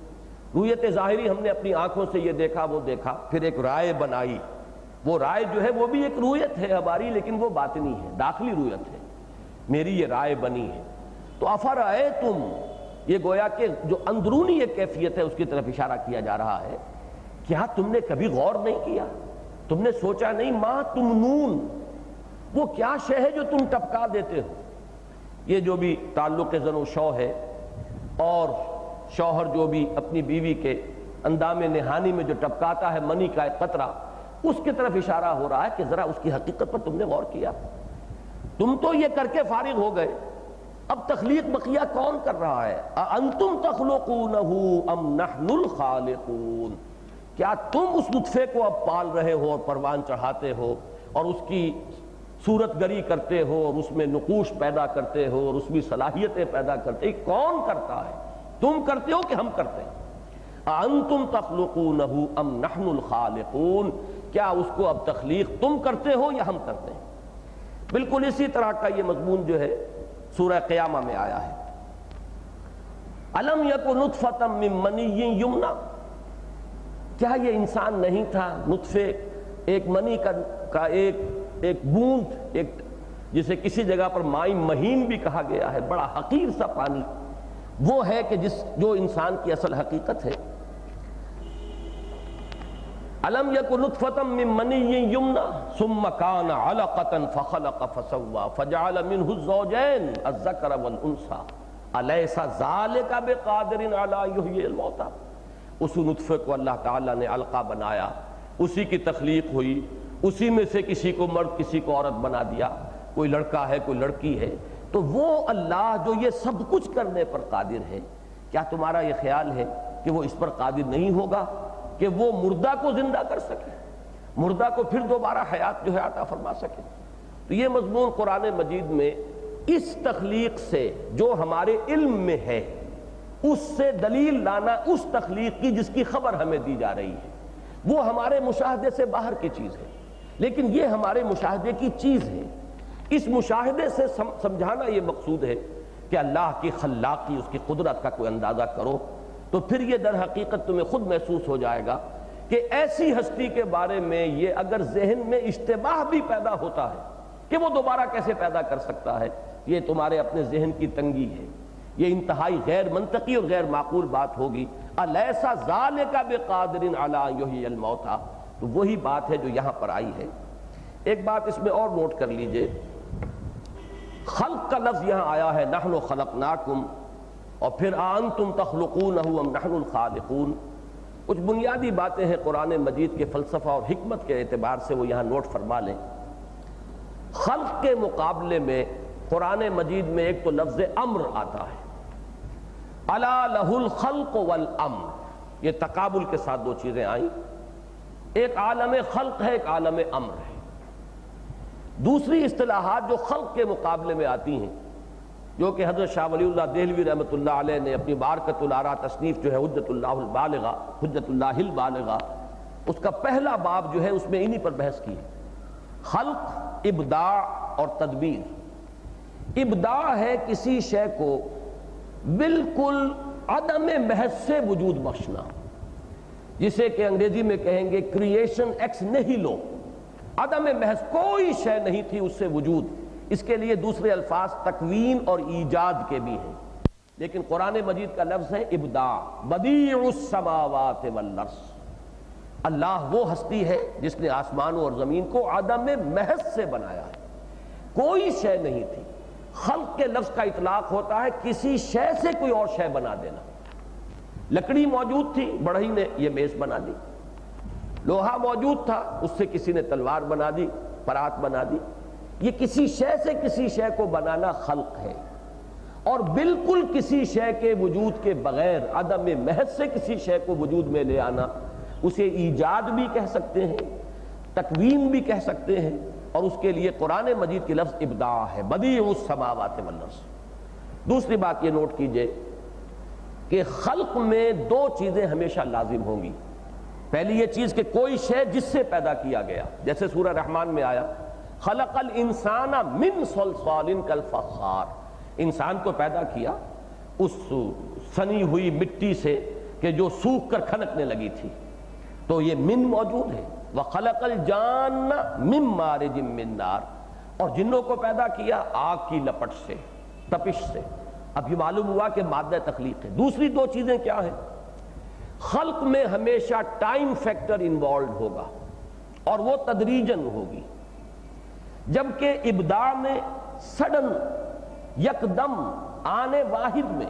رویت ظاہری ہم نے اپنی آنکھوں سے یہ دیکھا وہ دیکھا، پھر ایک رائے بنائی، وہ رائے جو ہے وہ بھی ایک رویت ہے ہماری، لیکن وہ باطنی ہے، داخلی رویت ہے، میری یہ رائے بنی ہے۔ تو افرأیتم، یہ گویا کہ جو اندرونی ایک کیفیت ہے اس کی طرف اشارہ کیا جا رہا ہے، کیا تم نے کبھی غور نہیں کیا، تم نے سوچا نہیں؟ ما تمنون، وہ کیا شے ہے جو تم ٹپکا دیتے ہو؟ یہ جو بھی تعلق زن و شو ہے، اور شوہر جو بھی اپنی بیوی کے اندام نہانی میں جو ٹپکاتا ہے منی کا ایک قطرہ، اس کی طرف اشارہ ہو رہا ہے کہ ذرا اس کی حقیقت پر تم نے غور کیا؟ تم تو یہ کر کے فارغ ہو گئے، اب تخلیق بقیہ کون کر رہا ہے؟ اَأَنْتُمْ تَخْلُقُونَهُ أَمْ نَحْنُ الْخَالِقُونَ، کیا تم اس نطفے کو اب پال رہے ہو اور پروان چڑھاتے ہو اور اس کی صورت گری کرتے ہو اور اس میں نقوش پیدا کرتے ہو اور اس میں صلاحیتیں پیدا کرتے ہو؟ کون کرتا ہے؟ تم کرتے ہو کہ ہم کرتے ہیں؟ اَأَنْتُمْ تَخْلُقُونَهُ أَمْ نَحْنُ الْخَالِقُونَ، کیا اس کو اب تخلیق تم کرتے ہو یا ہم کرتے ہیں؟ بالکل اسی طرح کا یہ مضمون جو ہے سورہ قیامہ میں آیا ہے، أَلَمْ يَكُ نُطْفَةً مِّن مَّنِيٍّ يُمْنَىٰ، کیا یہ انسان نہیں تھا نطفے ایک منی کا ایک بوند، ایک جسے کسی جگہ پر مائی مہین بھی کہا گیا ہے، بڑا حقیر سا پانی، وہ ہے کہ جو انسان کی اصل حقیقت ہے۔ الم یک نطفۃ من منی یمنی ثم کان علقۃ فخلق فسوى فجعل منه الزوجین الذکر والانثى الیس ذلک بقادر علی یحیی الموتى۔ اس نطفے کو اللہ تعالیٰ نے علقہ بنایا، اسی کی تخلیق ہوئی، اسی میں سے کسی کو مرد کسی کو عورت بنا دیا، کوئی لڑکا ہے کوئی لڑکی ہے، تو وہ اللہ جو یہ سب کچھ کرنے پر قادر ہے، کیا تمہارا یہ خیال ہے کہ وہ اس پر قادر نہیں ہوگا کہ وہ مردہ کو زندہ کر سکے، مردہ کو پھر دوبارہ حیات جو ہے عطا فرما سکے؟ تو یہ مضمون قرآن مجید میں اس تخلیق سے جو ہمارے علم میں ہے اس سے دلیل لانا، اس تخلیق کی جس کی خبر ہمیں دی جا رہی ہے، وہ ہمارے مشاہدے سے باہر کی چیز ہے، لیکن یہ ہمارے مشاہدے کی چیز ہے۔ اس مشاہدے سے سمجھانا یہ مقصود ہے کہ اللہ کی خلاقی، اس کی قدرت کا کوئی اندازہ کرو، تو پھر یہ در حقیقت تمہیں خود محسوس ہو جائے گا کہ ایسی ہستی کے بارے میں یہ اگر ذہن میں اشتباہ بھی پیدا ہوتا ہے کہ وہ دوبارہ کیسے پیدا کر سکتا ہے، یہ تمہارے اپنے ذہن کی تنگی ہے، یہ انتہائی غیر منطقی اور غیر معقول بات ہوگی۔ الیس ذالک بقادر علی یحیی الموتى، تو وہی بات ہے جو یہاں پر آئی ہے۔ ایک بات اس میں اور نوٹ کر لیجئے، خلق کا لفظ یہاں آیا ہے نحن خلقناکم، اور پھر انتم تخلقونہ ام نحن الخالقون۔ کچھ بنیادی باتیں ہیں قرآن مجید کے فلسفہ اور حکمت کے اعتبار سے، وہ یہاں نوٹ فرما لیں۔ خلق کے مقابلے میں قرآن مجید میں ایک تو لفظ امر آتا ہے، الا لہ الخلق والامر، یہ تقابل کے ساتھ دو چیزیں آئیں، ایک عالم خلق ہے، ایک عالم امر ہے۔ دوسری اصطلاحات جو خلق کے مقابلے میں آتی ہیں، جو کہ حضرت شاہ ولی اللہ دہلوی رحمۃ اللہ علیہ نے اپنی بارکۃ الآراء تصنیف جو ہے حجت اللہ البالغہ، اس کا پہلا باب جو ہے اس میں انہی پر بحث کی ہے۔ خلق، ابداع اور تدبیر۔ ابداع ہے کسی شے کو بالکل عدم محض سے وجود بخشنا، جسے کہ انگریزی میں کہیں گے کریشن ایکس نیہیلو، عدم محض کوئی شے نہیں تھی اس سے وجود۔ اس کے لیے دوسرے الفاظ تکوین اور ایجاد کے بھی ہیں، لیکن قرآن مجید کا لفظ ہے ابداع، بدیع السماوات والارض۔ اللہ وہ ہستی ہے جس نے آسمانوں اور زمین کو عدم محض سے بنایا ہے، کوئی شے نہیں تھی۔ خلق کے لفظ کا اطلاق ہوتا ہے کسی شے سے کوئی اور شے بنا دینا۔ لکڑی موجود تھی، بڑھئی نے یہ میز بنا دی، لوہا موجود تھا، اس سے کسی نے تلوار بنا دی، پرات بنا دی۔ یہ کسی شے سے کسی شے کو بنانا خلق ہے، اور بالکل کسی شے کے وجود کے بغیر عدم محض سے کسی شے کو وجود میں لے آنا، اسے ایجاد بھی کہہ سکتے ہیں، تکوین بھی کہہ سکتے ہیں، اور اس کے لیے قرآن مجید کی لفظ ابداع ہے، بدیع السماوات والارض۔ دوسری بات یہ نوٹ کیجئے کہ خلق میں دو چیزیں ہمیشہ لازم ہوں گی۔ پہلی یہ چیز کہ کوئی شے جس سے پیدا کیا گیا، جیسے سورہ رحمان میں آیا خلق الانسان من صلصال کالفخار، انسان کو پیدا کیا اس سنی ہوئی مٹی سے کہ جو سوکھ کر کھنکنے لگی تھی، تو یہ من موجود ہے۔ وخلق الجان من مارج من نار، اور جنوں کو پیدا کیا آگ کی لپٹ سے، تپش سے۔ اب یہ معلوم ہوا کہ مادہ تخلیق ہے۔ دوسری دو چیزیں کیا ہیں؟ خلق میں ہمیشہ ٹائم فیکٹر انوالوڈ ہوگا، اور وہ تدریجن ہوگی، جبکہ ابداع میں سڈن، یکدم، آنے واحد میں۔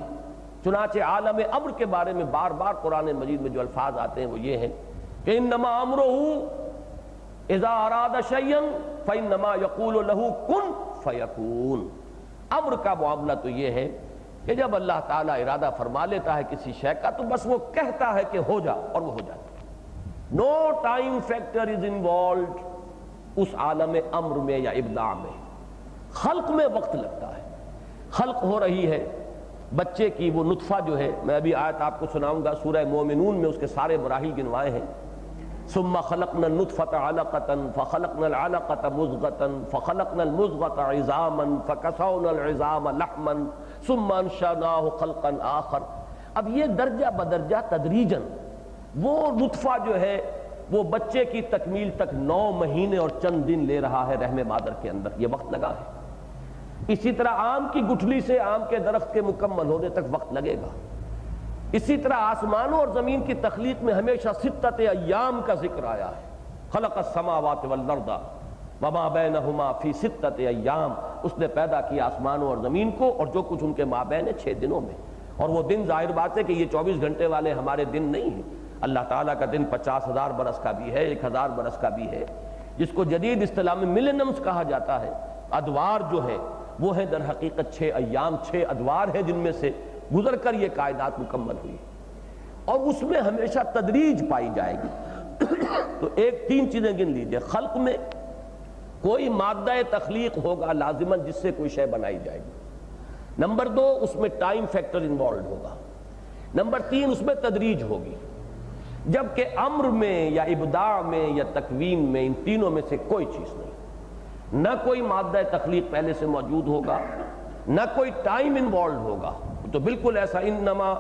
چنانچہ عالم امر کے بارے میں بار بار قرآن مجید میں جو الفاظ آتے ہیں وہ یہ ہیں کہ انما امرہ اذا اراد شیئا فانما یقول له کن فیکون۔ امر کا معاملہ تو یہ ہے کہ جب اللہ تعالیٰ ارادہ فرما لیتا ہے کسی شے کا تو بس وہ کہتا ہے کہ ہو جا، اور وہ ہو جاتا ہے۔ نو ٹائم فیکٹر از انوالوڈ اس عالم امر میں یا ابداع میں۔ خلق میں وقت لگتا ہے، خلق ہو رہی ہے بچے کی، وہ نطفہ جو ہے، میں ابھی آیت آپ کو سناؤں گا سورہ مومنون میں، اس کے سارے مراحل گنوائے ہیں۔ ثم خلقنا النطفة علقة فخلقنا العلقة مضغة فخلقنا المضغة عظاما فكسونا العظام لحما ثم انشأناه خلقا آخر۔ اب یہ درجہ بدرجہ تدریجاً وہ نطفہ جو ہے وہ بچے کی تکمیل تک 9 مہینے اور چند دن لے رہا ہے رحم مادر کے اندر، یہ وقت لگا ہے۔ اسی طرح آم کی گٹھلی سے آم کے درخت کے مکمل ہونے تک وقت لگے گا۔ اسی طرح آسمانوں اور زمین کی تخلیق میں ہمیشہ 6 ایام کا ذکر آیا ہے۔ خلق السماوات والارض وما بینہما فی 6 ایام، اس نے پیدا کیا آسمانوں اور زمین کو اور جو کچھ ان کے مابین ہے 6 دنوں میں۔ اور وہ دن ظاہر بات ہے کہ یہ 24 گھنٹے والے ہمارے دن نہیں ہیں، اللہ تعالیٰ کا دن 50,000 برس کا بھی ہے، 1,000 برس کا بھی ہے، جس کو جدید اصطلاح میں ملینمز کہا جاتا ہے۔ ادوار جو ہے وہ ہیں در حقیقت 6 ایام، 6 ادوار ہیں جن میں سے گزر کر یہ کائنات مکمل ہوئی، اور اس میں ہمیشہ تدریج پائی جائے گی۔ تو 3 چیزیں گن لیجئے، خلق میں کوئی مادہ تخلیق ہوگا لازماً جس سے کوئی شے بنائی جائے گی۔ نمبر 2 اس میں ٹائم فیکٹر انوالوڈ ہوگا۔ نمبر 3 اس میں تدریج ہوگی، جبکہ امر میں یا ابداع میں یا تکوین میں ان تینوں میں سے کوئی چیز نہیں۔ نہ کوئی مادہ تخلیق پہلے سے موجود ہوگا، نہ کوئی ٹائم انوالوڈ ہوگا، تو بالکل ایسا انما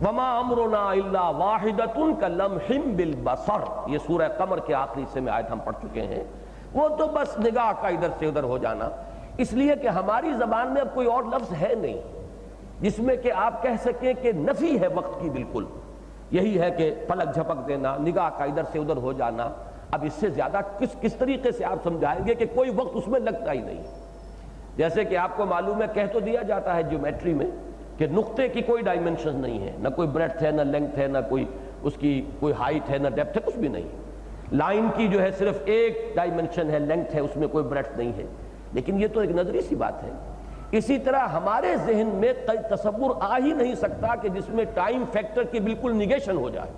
وما امرنا الا واحدۃ کلمح بالبصر، یہ سورہ قمر کے آخری حصے میں آیت ہم پڑھ چکے ہیں۔ وہ تو بس نگاہ کا ادھر سے ادھر ہو جانا، اس لیے کہ ہماری زبان میں اب کوئی اور لفظ ہے نہیں جس میں کہ آپ کہہ سکیں کہ نفی ہے وقت کی، بالکل یہی ہے کہ پلک جھپک دینا، نگاہ کا ادھر سے ادھر ہو جانا۔ اب اس سے زیادہ کس طریقے سے آپ سمجھائیں گے کہ کوئی وقت اس میں لگتا ہی نہیں؟ جیسے کہ آپ کو معلوم ہے، کہہ تو دیا جاتا ہے جیومیٹری میں کہ نقطے کی کوئی ڈائمنشن نہیں ہے، نہ کوئی بریڈتھ ہے، نہ لینگتھ ہے، نہ کوئی اس کی کوئی ہائٹ ہے، نہ ڈیپتھ ہے، کچھ بھی نہیں۔ لائن کی جو ہے صرف ایک ڈائمنشن ہے، لینگتھ ہے، اس میں کوئی بریڈتھ نہیں ہے، لیکن یہ تو ایک نظری سی بات ہے۔ اسی طرح ہمارے ذہن میں تصور آ ہی نہیں سکتا کہ جس میں ٹائم فیکٹر کی بالکل نیگیشن ہو جائے۔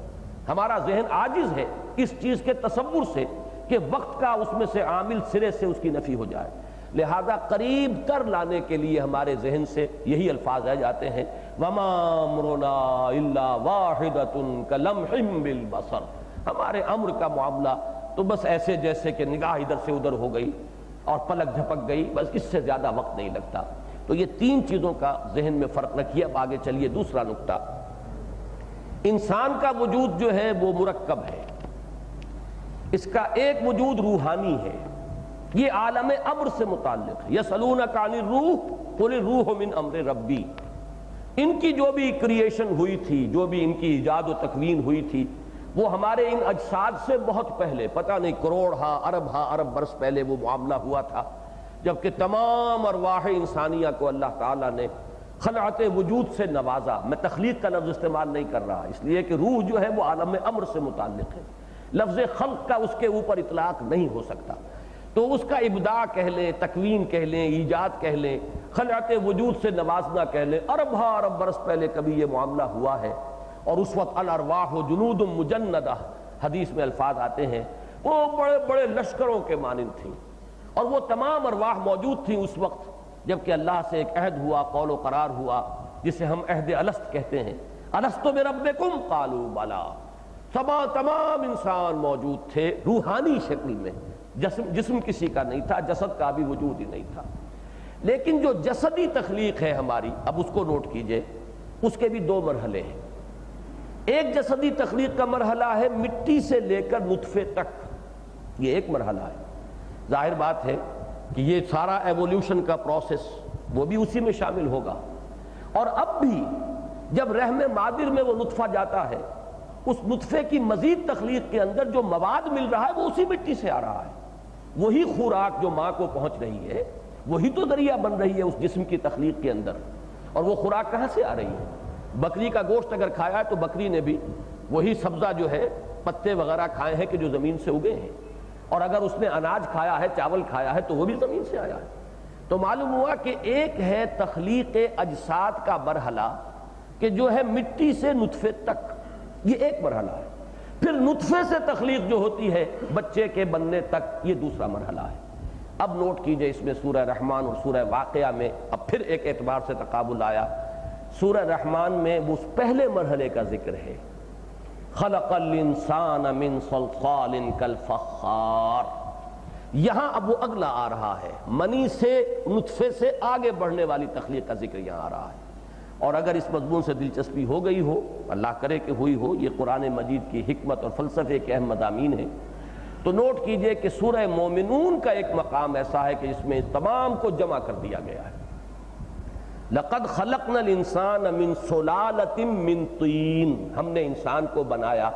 ہمارا ذہن عاجز ہے اس چیز کے تصور سے کہ وقت کا اس میں سے عامل سرے سے اس کی نفی ہو جائے۔ لہذا قریب تر لانے کے لیے ہمارے ذہن سے یہی الفاظ آ جاتے ہیں، وما امرنا الا واحدۃ کلمح بالبصر، ہمارے امر کا معاملہ تو بس ایسے جیسے کہ نگاہ ادھر سے ادھر ہو گئی اور پلک جھپک گئی، بس اس سے زیادہ وقت نہیں لگتا۔ تو یہ 3 چیزوں کا ذہن میں فرق رکھیے۔ اب آگے چلیے، دوسرا نقطہ، انسان کا وجود جو ہے وہ مرکب ہے، اس کا ایک وجود روحانی ہے، یہ عالم امر سے متعلق ہے۔ یسألونک عن الروح قل الروح من امر ربی، ان کی جو بھی کریشن ہوئی تھی، جو بھی ان کی ایجاد و تکوین ہوئی تھی، وہ ہمارے ان اجساد سے بہت پہلے، پتہ نہیں کروڑ ارب برس پہلے وہ معاملہ ہوا تھا، جبکہ تمام ارواح انسانیہ کو اللہ تعالیٰ نے خلعت وجود سے نوازا۔ میں تخلیق کا لفظ استعمال نہیں کر رہا، اس لیے کہ روح جو ہے وہ عالم امر سے متعلق ہے، لفظ خلق کا اس کے اوپر اطلاق نہیں ہو سکتا۔ تو اس کا ابداع کہہ لیں، تکوین کہہ لیں، ایجاد کہہ لیں، خلعت وجود سے نوازنا کہہ لیں، ارب برس پہلے کبھی یہ معاملہ ہوا ہے۔ اور اس وقت الارواح جنود مجندہ، حدیث میں الفاظ آتے ہیں، وہ بڑے بڑے لشکروں کے مانند تھیں، اور وہ تمام ارواح موجود تھیں اس وقت جبکہ اللہ سے ایک عہد ہوا، قول و قرار ہوا، جسے ہم عہد الست کہتے ہیں۔ الست بربکم قالوا بلا، تمام انسان موجود تھے روحانی شکل میں، جسم کسی کا نہیں تھا، جسد کا بھی وجود ہی نہیں تھا۔ لیکن جو جسدی تخلیق ہے ہماری، اب اس کو نوٹ کیجئے، اس کے بھی 2 مرحلے ہیں۔ ایک جسدی تخلیق کا مرحلہ ہے مٹی سے لے کر نطفے تک، یہ ایک مرحلہ ہے۔ ظاہر بات ہے کہ یہ سارا ایولیوشن کا پروسیس وہ بھی اسی میں شامل ہوگا، اور اب بھی جب رحم مادر میں وہ نطفہ جاتا ہے، اس نطفے کی مزید تخلیق کے اندر جو مواد مل رہا ہے وہ اسی مٹی سے آ رہا ہے۔ وہی خوراک جو ماں کو پہنچ رہی ہے، وہی تو ذریعہ بن رہی ہے اس جسم کی تخلیق کے اندر۔ اور وہ خوراک کہاں سے آ رہی ہے؟ بکری کا گوشت اگر کھایا ہے تو بکری نے بھی وہی سبزہ جو ہے، پتے وغیرہ کھائے ہیں کہ جو زمین سے اگے ہیں، اور اگر اس نے اناج کھایا ہے، چاول کھایا ہے، تو وہ بھی زمین سے آیا ہے۔ تو معلوم ہوا کہ ایک ہے تخلیق اجساد کا مرحلہ کہ جو ہے مٹی سے نطفے تک، یہ ایک مرحلہ ہے۔ پھر نطفے سے تخلیق جو ہوتی ہے بچے کے بننے تک، یہ دوسرا مرحلہ ہے۔ اب نوٹ کیجئے، اس میں سورہ رحمان اور سورہ واقعہ میں اب پھر ایک اعتبار سے تقابل آیا۔ سورہ رحمان میں وہ اس مرحلے کا ذکر ہے، خلق الانسان من صلصال کالفخار۔ یہاں اب وہ اگلا آ رہا ہے، منی سے نطفے سے آگے بڑھنے والی تخلیق کا ذکر یہاں آ رہا ہے۔ اور اگر اس مضمون سے دلچسپی ہو گئی ہو، اللہ کرے کہ ہوئی ہو، یہ قرآن مجید کی حکمت اور فلسفے کے اہم مضامین ہیں، تو نوٹ کیجئے کہ سورہ مومنون کا ایک مقام ایسا ہے کہ اس میں تمام کو جمع کر دیا گیا ہے۔ لَقَدْ خَلَقْنَا الْإِنسَانَ مِنْ صُلَالَةٍ مِّن طِينٍ، ہم نے انسان کو بنایا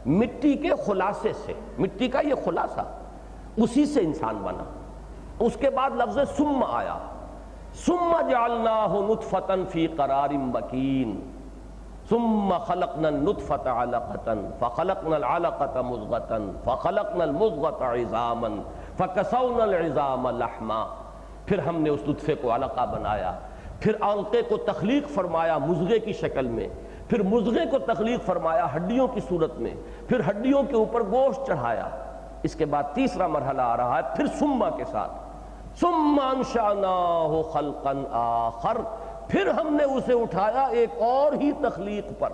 مٹی کے خلاصے سے، مٹی کا یہ خلاصہ، اسی سے انسان بنا۔ اس کے بعد لفظ ثم آیا، ثم جعلناہ نطفۃ فی قرار مکین، ثم خلقنا النطفۃ علقۃ فخلقنا العلقۃ مضغۃ فخلقنا المضغۃ عظاما فکسونا العظام لحما، پھر ہم نے اس نطفے کو علقہ بنایا، پھر علقے کو تخلیق فرمایا مضغے کی شکل میں، پھر مضغے کو تخلیق فرمایا ہڈیوں کی صورت میں، پھر ہڈیوں کے اوپر گوشت چڑھایا۔ اس کے بعد تیسرا مرحلہ آ رہا ہے پھر ثم کے ساتھ، ثم انشأناہ خلقا آخر، پھر ہم نے اسے اٹھایا ایک اور ہی تخلیق پر۔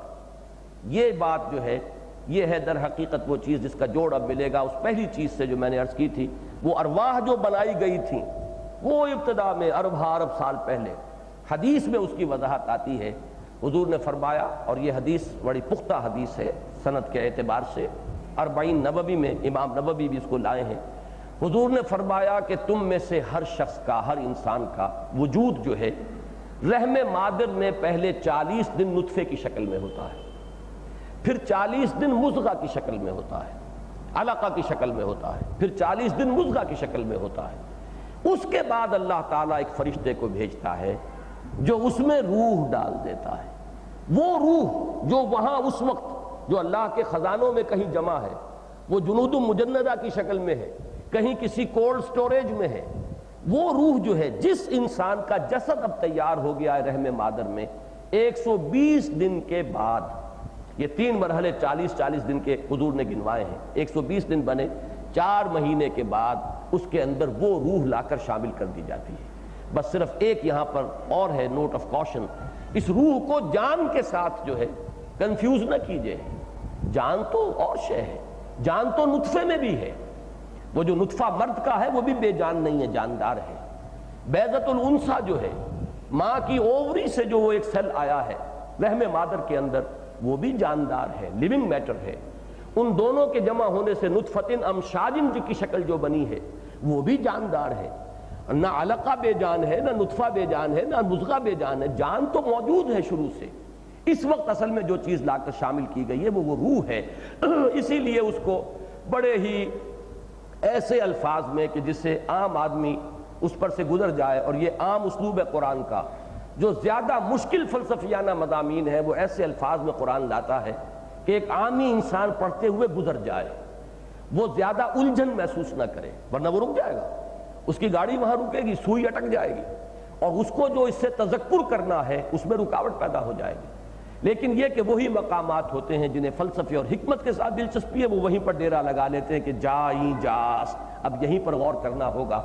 یہ بات جو ہے یہ ہے در حقیقت وہ چیز جس کا جوڑ اب ملے گا اس پہلی چیز سے جو میں نے عرض کی تھی، وہ ارواح جو بنائی گئی تھیں وہ ابتدا میں ارب سال پہلے، حدیث میں اس کی وضاحت آتی ہے۔ حضور نے فرمایا، اور یہ حدیث بڑی پختہ حدیث ہے سند کے اعتبار سے، 40 نبوی میں امام نبوی بھی اس کو لائے ہیں۔ حضور نے فرمایا کہ تم میں سے ہر شخص کا، ہر انسان کا وجود جو ہے رحم مادر میں پہلے 40 دن نطفے کی شکل میں ہوتا ہے، پھر 40 دن مضغہ کی شکل میں ہوتا ہے، علقہ کی شکل میں ہوتا ہے، پھر 40 دن مضغہ کی شکل میں ہوتا ہے۔ اس کے بعد اللہ تعالیٰ ایک فرشتے کو بھیجتا ہے جو اس میں روح ڈال دیتا ہے۔ وہ روح جو وہاں اس وقت جو اللہ کے خزانوں میں کہیں جمع ہے، وہ جنود مجندہ کی شکل میں ہے، کہیں کسی کولڈ سٹوریج میں ہے، وہ روح جو ہے جس انسان کا جسد اب تیار ہو گیا ہے رحم مادر میں، 120 دن کے بعد، یہ 3 مرحلے 40 دن کے حضور نے گنوائے ہیں، 120 دن بنے، 4 مہینے کے بعد اس کے اندر وہ روح لا کر شامل کر دی جاتی ہے۔ بس صرف ایک یہاں پر اور ہے نوٹ آف کاشن، اس روح کو جان کے ساتھ جو ہے کنفیوز نہ کیجئے، جان تو اور شے ہے، جان تو نطفے میں بھی ہے، وہ جو نطفہ مرد کا ہے وہ بھی بے جان نہیں ہے، جاندار ہے۔ بیضۃ الانثیٰ جو ہے، ماں کی اووری سے جو وہ ایک سیل آیا ہے رحم مادر کے اندر، وہ بھی جاندار ہے، لیونگ میٹر ہے۔ ان دونوں کے جمع ہونے سے نطفۃ امشاج کی شکل جو بنی ہے وہ بھی جاندار ہے۔ نہ علقہ بے جان ہے، نہ نطفہ بے جان ہے، نہ مضغہ بے جان ہے، جان تو موجود ہے شروع سے۔ اس وقت اصل میں جو چیز لا کر شامل کی گئی ہے وہ روح ہے۔ اسی لیے اس کو بڑے ہی ایسے الفاظ میں کہ جس سے عام آدمی اس پر سے گزر جائے، اور یہ عام اسلوب ہے قرآن کا، جو زیادہ مشکل فلسفیانہ مضامین ہے وہ ایسے الفاظ میں قرآن لاتا ہے کہ ایک عامی انسان پڑھتے ہوئے گزر جائے، وہ زیادہ الجھن محسوس نہ کرے، ورنہ وہ رک جائے گا، اس کی گاڑی وہاں رکے گی، سوئی اٹک جائے گی، اور اس کو جو اس سے تذکر کرنا ہے اس میں رکاوٹ پیدا ہو جائے گی۔ لیکن یہ کہ وہی مقامات ہوتے ہیں جنہیں فلسفے اور حکمت کے ساتھ دلچسپی ہے، وہ وہیں پر ڈیرا لگا لیتے ہیں کہ جائیں جاس، اب یہیں پر غور کرنا ہوگا۔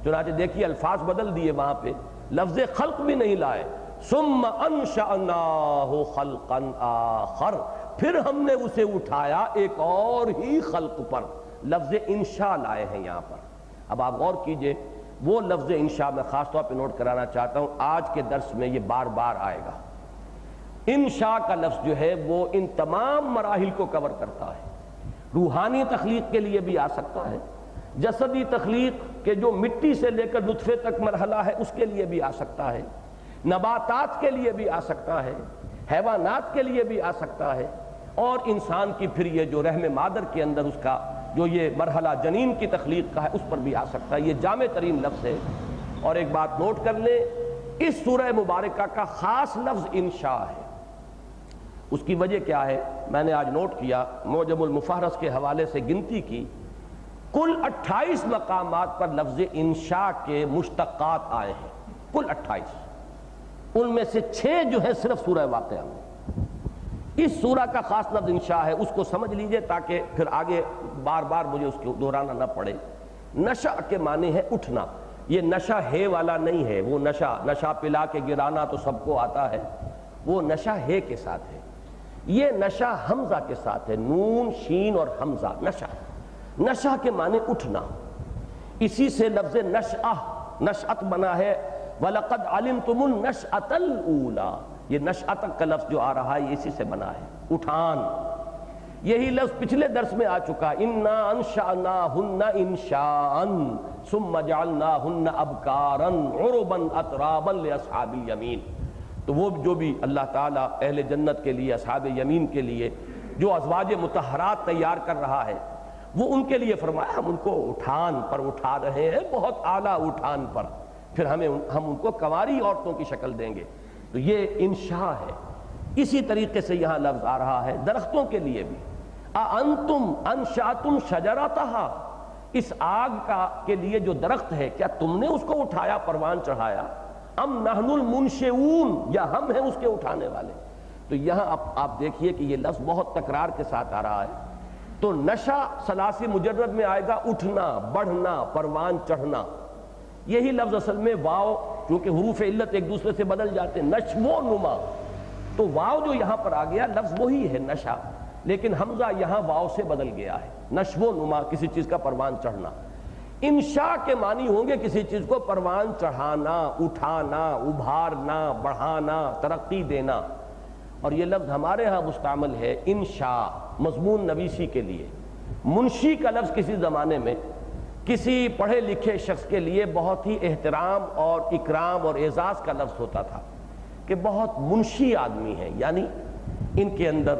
چنانچہ دیکھیے الفاظ بدل دیے، وہاں پہ لفظ خلق بھی نہیں لائے، ثم انشأناہ خلقا آخر، پھر ہم نے اسے اٹھایا ایک اور ہی خلق پر، لفظ انشاء لائے ہیں یہاں پر۔ اب آپ غور کیجئے، وہ لفظ انشاء میں خاص طور پہ نوٹ کرانا چاہتا ہوں، آج کے درس میں یہ بار بار آئے گا۔ انشاء کا لفظ جو ہے وہ ان تمام مراحل کو کور کرتا ہے، روحانی تخلیق کے لیے بھی آ سکتا ہے، جسدی تخلیق کے جو مٹی سے لے کر نطفے تک مرحلہ ہے اس کے لیے بھی آ سکتا ہے، نباتات کے لیے بھی آ سکتا ہے، حیوانات کے لیے بھی آ سکتا ہے، اور انسان کی پھر یہ جو رحم مادر کے اندر اس کا جو یہ مرحلہ جنین کی تخلیق کا ہے اس پر بھی آ سکتا ہے۔ یہ جامع ترین لفظ ہے۔ اور ایک بات نوٹ کر لیں، اس سورہ مبارکہ کا خاص لفظ انشاء ہے۔ اس کی وجہ کیا ہے؟ میں نے آج نوٹ کیا، معجم المفہرس کے حوالے سے گنتی کی، کل 28 مقامات پر لفظ انشاء کے مشتقات آئے ہیں، کل 28۔ ان میں سے 6 جو ہے صرف سورہ واقعہ میں۔ اس سورہ کا خاص لفظ انشاء ہے، اس کو سمجھ لیجئے تاکہ پھر آگے بار بار مجھے اس کو دہرانا نہ پڑے۔ نشا کے معنی ہے اٹھنا، یہ نشا ہے والا نہیں ہے، وہ نشا پلا کے گرانا تو سب کو آتا ہے، وہ نشا ہے کے ساتھ ہے۔ یہ نشا حمزہ کے ساتھ ہے، نون شین اور حمزہ، نشا۔ نشا کے معنی اٹھنا، اسی سے لفظ نشأہ، نشأت بنا ہے وَلَقَدْ عَلِمْتُمُ النَّشْأَةَ الْأُولَى، یہ نشأۃ کا لفظ جو آ رہا ہے یہ اسی سے بنا ہے، اٹھان۔ یہی لفظ پچھلے درس میں آ چکا، اِنَّا أَنشَأْنَاهُنَّ إِنشَاءً ثُمَّ جَعَلْنَاهُنَّ أَبْكَارًا عُرُبًا أَتْرَابًا لِأَصْحَابِ الْيَمِينِ۔ تو وہ جو بھی اللہ تعالیٰ اہل جنت کے لیے، اصحاب یمین کے لیے جو ازواج مطہرات تیار کر رہا ہے، وہ ان کے لیے فرمایا ہم ان کو اٹھان پر اٹھا رہے ہیں، بہت اعلیٰ اٹھان پر، پھر ہم ان کو کنواری عورتوں کی شکل دیں گے۔ تو یہ انشاء ہے۔ اسی طریقے سے یہاں لفظ آ رہا ہے درختوں کے لیے بھی، اَأَنتُمْ أَنشَأْتُمْ شَجَرَتَهَا، اس آگ کے لیے جو درخت ہے کیا تم نے اس کو اٹھایا، پروان چڑھایا؟ ام نحن المنشئون، یا ہم ہیں اس کے اٹھانے والے؟ تو یہاں آپ دیکھیے کہ یہ لفظ بہت تکرار کے ساتھ آ رہا ہے۔ تو نشا ثلاثی مجرد میں آئے گا اٹھنا، بڑھنا، پروان چڑھنا۔ یہی لفظ اصل میں واو، کیونکہ حروف علت ایک دوسرے سے بدل جاتے ہیں، نشو و نما، تو واو جو یہاں پر آ گیا لفظ وہی ہے نشا، لیکن حمزہ یہاں واو سے بدل گیا ہے۔ نشو و نما، کسی چیز کا پروان چڑھنا۔ انشاء کے معنی ہوں گے کسی چیز کو پروان چڑھانا، اٹھانا، ابھارنا، بڑھانا، ترقی دینا۔ اور یہ لفظ ہمارے ہاں مستعمل ہے انشاء، مضمون نویسی کے لیے۔ منشی کا لفظ کسی زمانے میں کسی پڑھے لکھے شخص کے لیے بہت ہی احترام اور اکرام اور اعزاز کا لفظ ہوتا تھا کہ بہت منشی آدمی ہے، یعنی ان کے اندر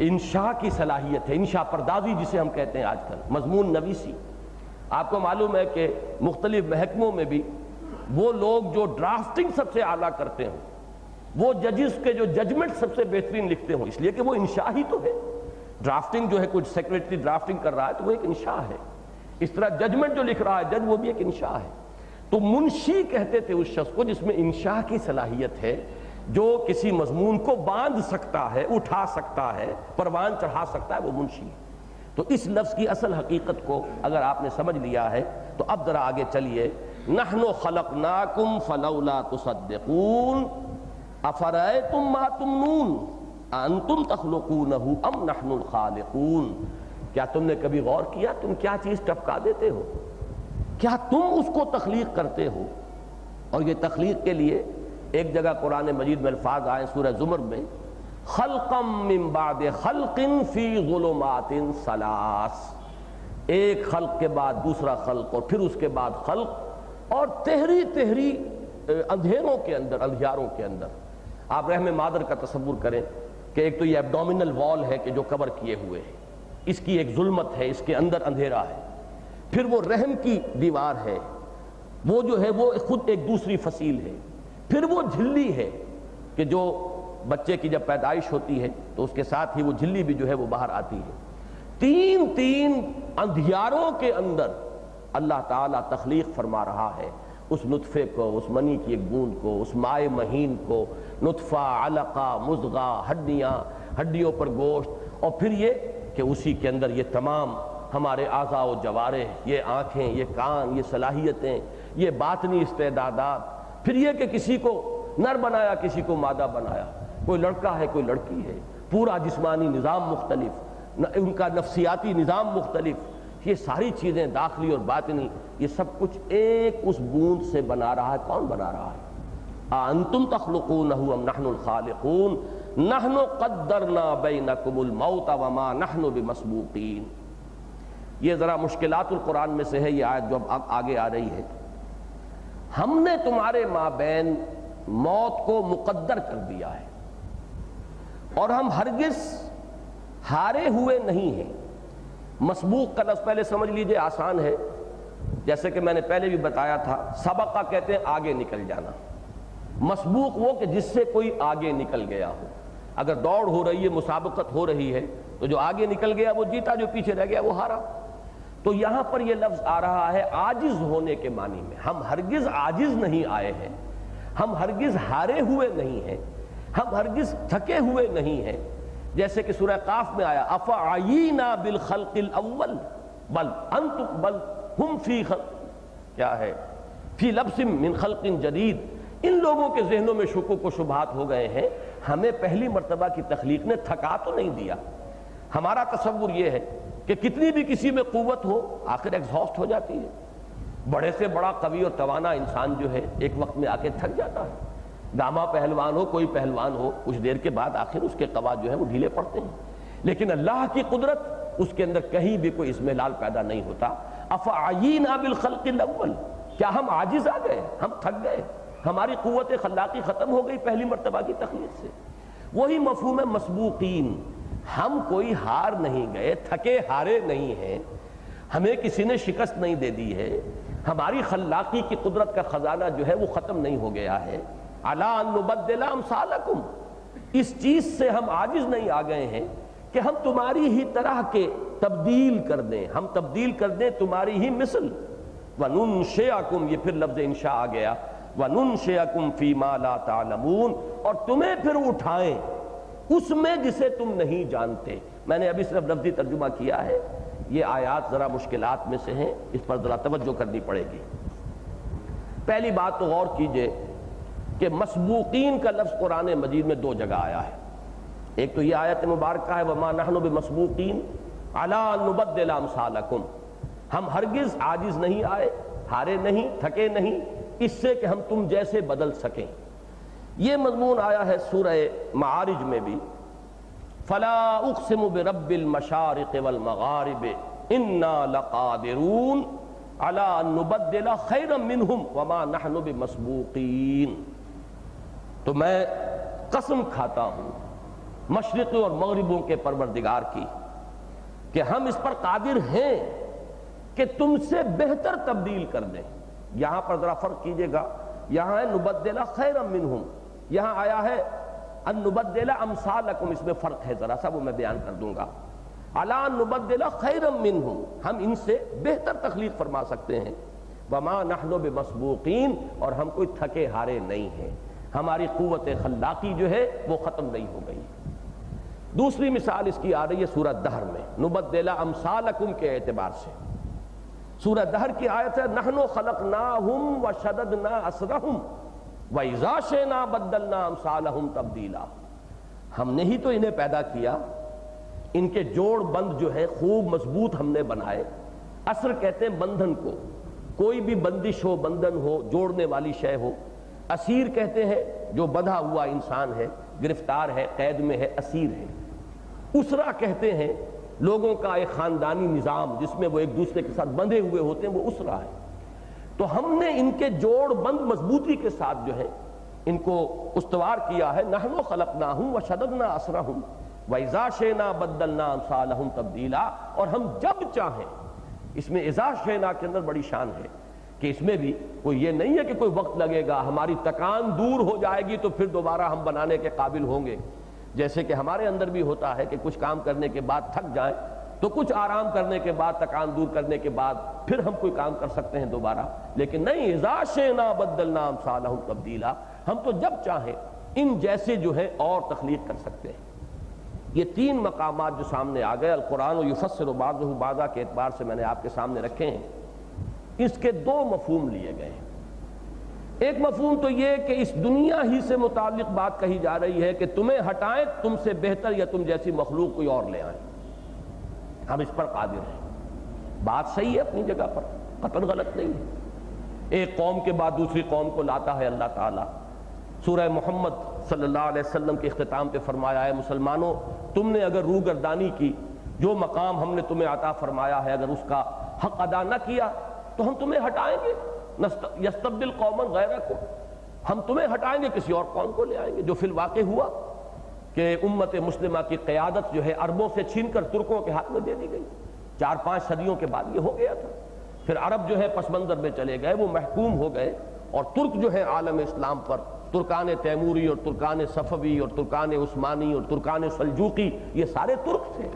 انشاء کی صلاحیت ہے، انشاء پردازی جسے ہم کہتے ہیں آج کل، مضمون نویسی۔ آپ کو معلوم ہے کہ مختلف محکموں میں بھی وہ لوگ جو ڈرافٹنگ سب سے اعلیٰ کرتے ہوں، وہ ججز کے جو ججمنٹ سب سے بہترین لکھتے ہوں، اس لیے کہ وہ انشاء ہی تو ہے۔ ڈرافٹنگ جو ہے، کچھ سیکریٹری ڈرافٹنگ کر رہا ہے تو وہ ایک انشاء ہے۔ اس طرح ججمنٹ جو لکھ رہا ہے جج، وہ بھی ایک انشاء ہے۔ تو منشی کہتے تھے اس شخص کو جس میں انشاء کی صلاحیت ہے، جو کسی مضمون کو باندھ سکتا ہے، اٹھا سکتا ہے، پروان چڑھا سکتا ہے، وہ منشی ہے۔ تو اس لفظ کی اصل حقیقت کو اگر آپ نے سمجھ لیا ہے تو اب ذرا آگے چلیے۔ نحن خلقناکم فلولا تصدقون افرأیتم ما تمنون انتم تخلقونہ ام نحن الخالقون، کیا تم نے کبھی غور کیا تم کیا چیز ٹپکا دیتے ہو؟ کیا تم اس کو تخلیق کرتے ہو؟ اور یہ تخلیق کے لیے ایک جگہ قرآن مجید میں الفاظ آئے سورہ زمر میں، خلقا من بعد خلق فی ظلمات ثلاث، ایک خلق کے بعد دوسرا خلق اور پھر اس کے بعد خلق، اور تہری اندھیروں کے اندر، اندھیاروں کے اندر۔ آپ رحم مادر کا تصور کریں کہ ایک تو یہ ایبڈومینل وال ہے کہ جو کور کیے ہوئے ہے، اس کی ایک ظلمت ہے، اس کے اندر اندھیرا ہے، پھر وہ رحم کی دیوار ہے، وہ جو ہے وہ خود ایک دوسری فصیل ہے، پھر وہ جھلی ہے کہ جو بچے کی جب پیدائش ہوتی ہے تو اس کے ساتھ ہی وہ جھلی بھی جو ہے وہ باہر آتی ہے۔ تین اندھیاروں کے اندر اللہ تعالیٰ تخلیق فرما رہا ہے اس نطفے کو، اس منی کی ایک بوند کو، اس مائع مہین کو، نطفہ، علقہ، مضغہ، ہڈیوں پر گوشت، اور پھر یہ کہ اسی کے اندر یہ تمام ہمارے اعضاء و جوارح، یہ آنکھیں، یہ کان، یہ صلاحیتیں، یہ باطنی استعدادات، پھر یہ کہ کسی کو نر بنایا، کسی کو مادہ بنایا، کوئی لڑکا ہے کوئی لڑکی ہے، پورا جسمانی نظام مختلف، ان کا نفسیاتی نظام مختلف، یہ ساری چیزیں داخلی اور باطنی، یہ سب کچھ ایک اس بوند سے بنا رہا ہے۔ کون بنا رہا ہے؟ انتم تخلقونہ ام نحن الخالقون نحن قدرنا بینکم الموت وما نحن بمسبوقین۔ یہ ذرا مشکلات القرآن میں سے ہے یہ آیت جو اب آگے آ رہی ہے۔ ہم نے تمہارے مابین موت کو مقدر کر دیا ہے اور ہم ہرگز ہارے ہوئے نہیں ہیں۔ مسبوق کا لفظ پہلے سمجھ لیجئے، آسان ہے، جیسے کہ میں نے پہلے بھی بتایا تھا، سبقہ کہتے ہیں آگے نکل جانا، مسبوق وہ کہ جس سے کوئی آگے نکل گیا ہو۔ اگر دوڑ ہو رہی ہے، مسابقت ہو رہی ہے، تو جو آگے نکل گیا وہ جیتا، جو پیچھے رہ گیا وہ ہارا۔ تو یہاں پر یہ لفظ آ رہا ہے عاجز ہونے کے معنی میں۔ ہم ہرگز عاجز نہیں آئے ہیں، ہم ہرگز ہارے ہوئے نہیں ہیں، ہم ہرگز تھکے ہوئے نہیں ہیں۔ جیسے کہ سورہ قاف میں آیا افعینا بالخلق الاول بل انتم بل ہم فی خلق، کیا ہے، فی لبس من خلق جدید۔ ان لوگوں کے ذہنوں میں شکوک و شبہات ہو گئے ہیں، ہمیں پہلی مرتبہ کی تخلیق نے تھکا تو نہیں دیا۔ ہمارا تصور یہ ہے کہ کتنی بھی کسی میں قوت ہو آخر ایگزہاسٹ ہو جاتی ہے، بڑے سے بڑا قوی اور توانا انسان جو ہے ایک وقت میں آ کے تھک جاتا ہے. گاما پہلوان ہو، کوئی پہلوان ہو، کچھ دیر کے بعد آخر اس کے قوا جو ہے وہ ڈھیلے پڑتے ہیں. لیکن اللہ کی قدرت، اس کے اندر کہیں بھی کوئی اضمحلال پیدا نہیں ہوتا. افعینا بالخلق الاول، کیا ہم عاجز آ گئے، ہم تھک گئے، ہماری قوت خلاقی ختم ہو گئی پہلی مرتبہ کی تخلیق سے. وہی مفہوم ہے مسبوقین، ہم کوئی ہار نہیں گئے، تھکے ہارے نہیں ہیں، ہمیں کسی نے شکست نہیں دے دی ہے، ہماری خلاقی کی قدرت کا خزانہ جو ہے وہ ختم نہیں ہو گیا ہے. الا ان نبدل امثالکم، اس چیز سے ہم عاجز نہیں آ گئے ہیں کہ ہم تمہاری ہی طرح کے تبدیل کر دیں، ہم تبدیل کر دیں تمہاری ہی مثل. وَنُنشِئَكُمْ، یہ پھر لفظ انشاء آ گیا، وَنُنشِئَكُمْ فِي مَا لَا تَعْلَمُونَ، اور تمہیں پھر اٹھائیں اس میں جسے تم نہیں جانتے. میں نے ابھی صرف لفظی ترجمہ کیا ہے، یہ آیات ذرا مشکلات میں سے ہیں، اس پر ذرا توجہ کرنی پڑے گی. پہلی بات تو غور کیجئے کہ مسبوقین کا لفظ قرآن مجید میں دو جگہ آیا ہے. ایک تو یہ آیت مبارکہ ہے وَمَا نَحْنُ بِمَسْبُوقِينَ عَلَىٰ أَن نُبَدِّلَ أَمْثَالَكُمْ، ہم ہرگز عاجز نہیں آئے، ہارے نہیں، تھکے نہیں اس سے کہ ہم تم جیسے بدل سکیں. یہ مضمون آیا ہے سورہ معارج میں بھی، فَلَا أُقْسِمُ بِرَبِّ الْمَشَارِقِ وَالْمَغَارِبِ إِنَّا لَقَادِرُونَ عَلَىٰ أَن نُبَدِّلَ خَيْرًا مِّنْهُمْ وَمَا نَحْنُ بِمَسْبُوقِينَ. تو میں قسم کھاتا ہوں مشرق اور مغربوں کے پروردگار کی کہ ہم اس پر قادر ہیں کہ تم سے بہتر تبدیل کر دیں. یہاں پر ذرا فرق کیجئے گا، یہاں ہے نبدل خیرا منہم، یہاں آیا ہے ان نبدل امثالکم، اس میں فرق ہے ذرا سا، وہ میں بیان کر دوں گا. الا نبدل خیرا منہم، ہم ان سے بہتر تخلیق فرما سکتے ہیں. وما نحن بمسبوقین، اور ہم کوئی تھکے ہارے نہیں ہیں، ہماری قوت خلاقی جو ہے وہ ختم نہیں ہو گئی. دوسری مثال اس کی آ رہی ہے سورہ دہر میں، نبدل امثالکم کے اعتبار سے. سورہ دہر کی آیت ہے نحن خلقناہم وشددنا اسرہم وَإِذَا شِئْنَا بَدَّلْنَا أَمْثَالَهُمْ تَبْدِيلًا، ہم نے ہی تو انہیں پیدا کیا، ان کے جوڑ بند جو ہے خوب مضبوط ہم نے بنائے. اثر کہتے ہیں بندھن کو، کوئی بھی بندش ہو، بندھن ہو، جوڑنے والی شے ہو. اسیر کہتے ہیں جو بندھا ہوا انسان ہے، گرفتار ہے، قید میں ہے، اسیر ہے. اسرا کہتے ہیں لوگوں کا ایک خاندانی نظام جس میں وہ ایک دوسرے کے ساتھ بندھے ہوئے ہوتے ہیں، وہ اسرا ہے. تو ہم نے ان کے جوڑ بند مضبوطی کے ساتھ جو ہے ان کو استوار کیا ہے. نحن خلقناہم وشددنا اسرہم وَإِذَا شِئْنَا بَدَّلْنَا أَمْثَالَهُمْ تَبْدِيلًا، اور ہم جب چاہیں، اس میں اذا شئنا کے اندر بڑی شان ہے کہ اس میں بھی کوئی یہ نہیں ہے کہ کوئی وقت لگے گا، ہماری تکان دور ہو جائے گی تو پھر دوبارہ ہم بنانے کے قابل ہوں گے. جیسے کہ ہمارے اندر بھی ہوتا ہے کہ کچھ کام کرنے کے بعد تھک جائیں تو کچھ آرام کرنے کے بعد، تکان دور کرنے کے بعد پھر ہم کوئی کام کر سکتے ہیں دوبارہ. لیکن نہیں، اذا شئنا بدلنا امثالہم تبدیلا، ہم تو جب چاہیں ان جیسے جو ہے اور تخلیق کر سکتے ہیں. یہ تین مقامات جو سامنے آ گئے، القرآن یفسر بعضہ بعضا کے اعتبار سے میں نے آپ کے سامنے رکھے ہیں. اس کے دو مفہوم لیے گئے ہیں. ایک مفہوم تو یہ کہ اس دنیا ہی سے متعلق بات کہی جا رہی ہے کہ تمہیں ہٹائیں، تم سے بہتر یا تم جیسی مخلوق کوئی اور لے آئیں، ہم اس پر قادر ہیں. بات صحیح ہے اپنی جگہ پر، قطعاً غلط نہیں ہے. ایک قوم کے بعد دوسری قوم کو لاتا ہے اللہ تعالیٰ. سورہ محمد صلی اللہ علیہ وسلم کے اختتام پہ فرمایا ہے مسلمانوں، تم نے اگر روگردانی کی، جو مقام ہم نے تمہیں عطا فرمایا ہے اگر اس کا حق ادا نہ کیا تو ہم تمہیں ہٹائیں گے. یستبدل قوما غیرکم، ہم تمہیں ہٹائیں گے، کسی اور قوم کو لے آئیں گے. جو فی الواقع ہوا کہ امت مسلمہ کی قیادت جو ہے عربوں سے چھین کر ترکوں کے ہاتھ میں دے دی گئی. 4-5 صدیوں کے بعد یہ ہو گیا تھا. پھر عرب جو ہے پس منظر میں چلے گئے، وہ محکوم ہو گئے، اور ترک جو ہے عالم اسلام پر، ترکان تیموری اور ترکان صفوی اور ترکان عثمانی اور ترکان سلجوقی، یہ سارے ترک تھے.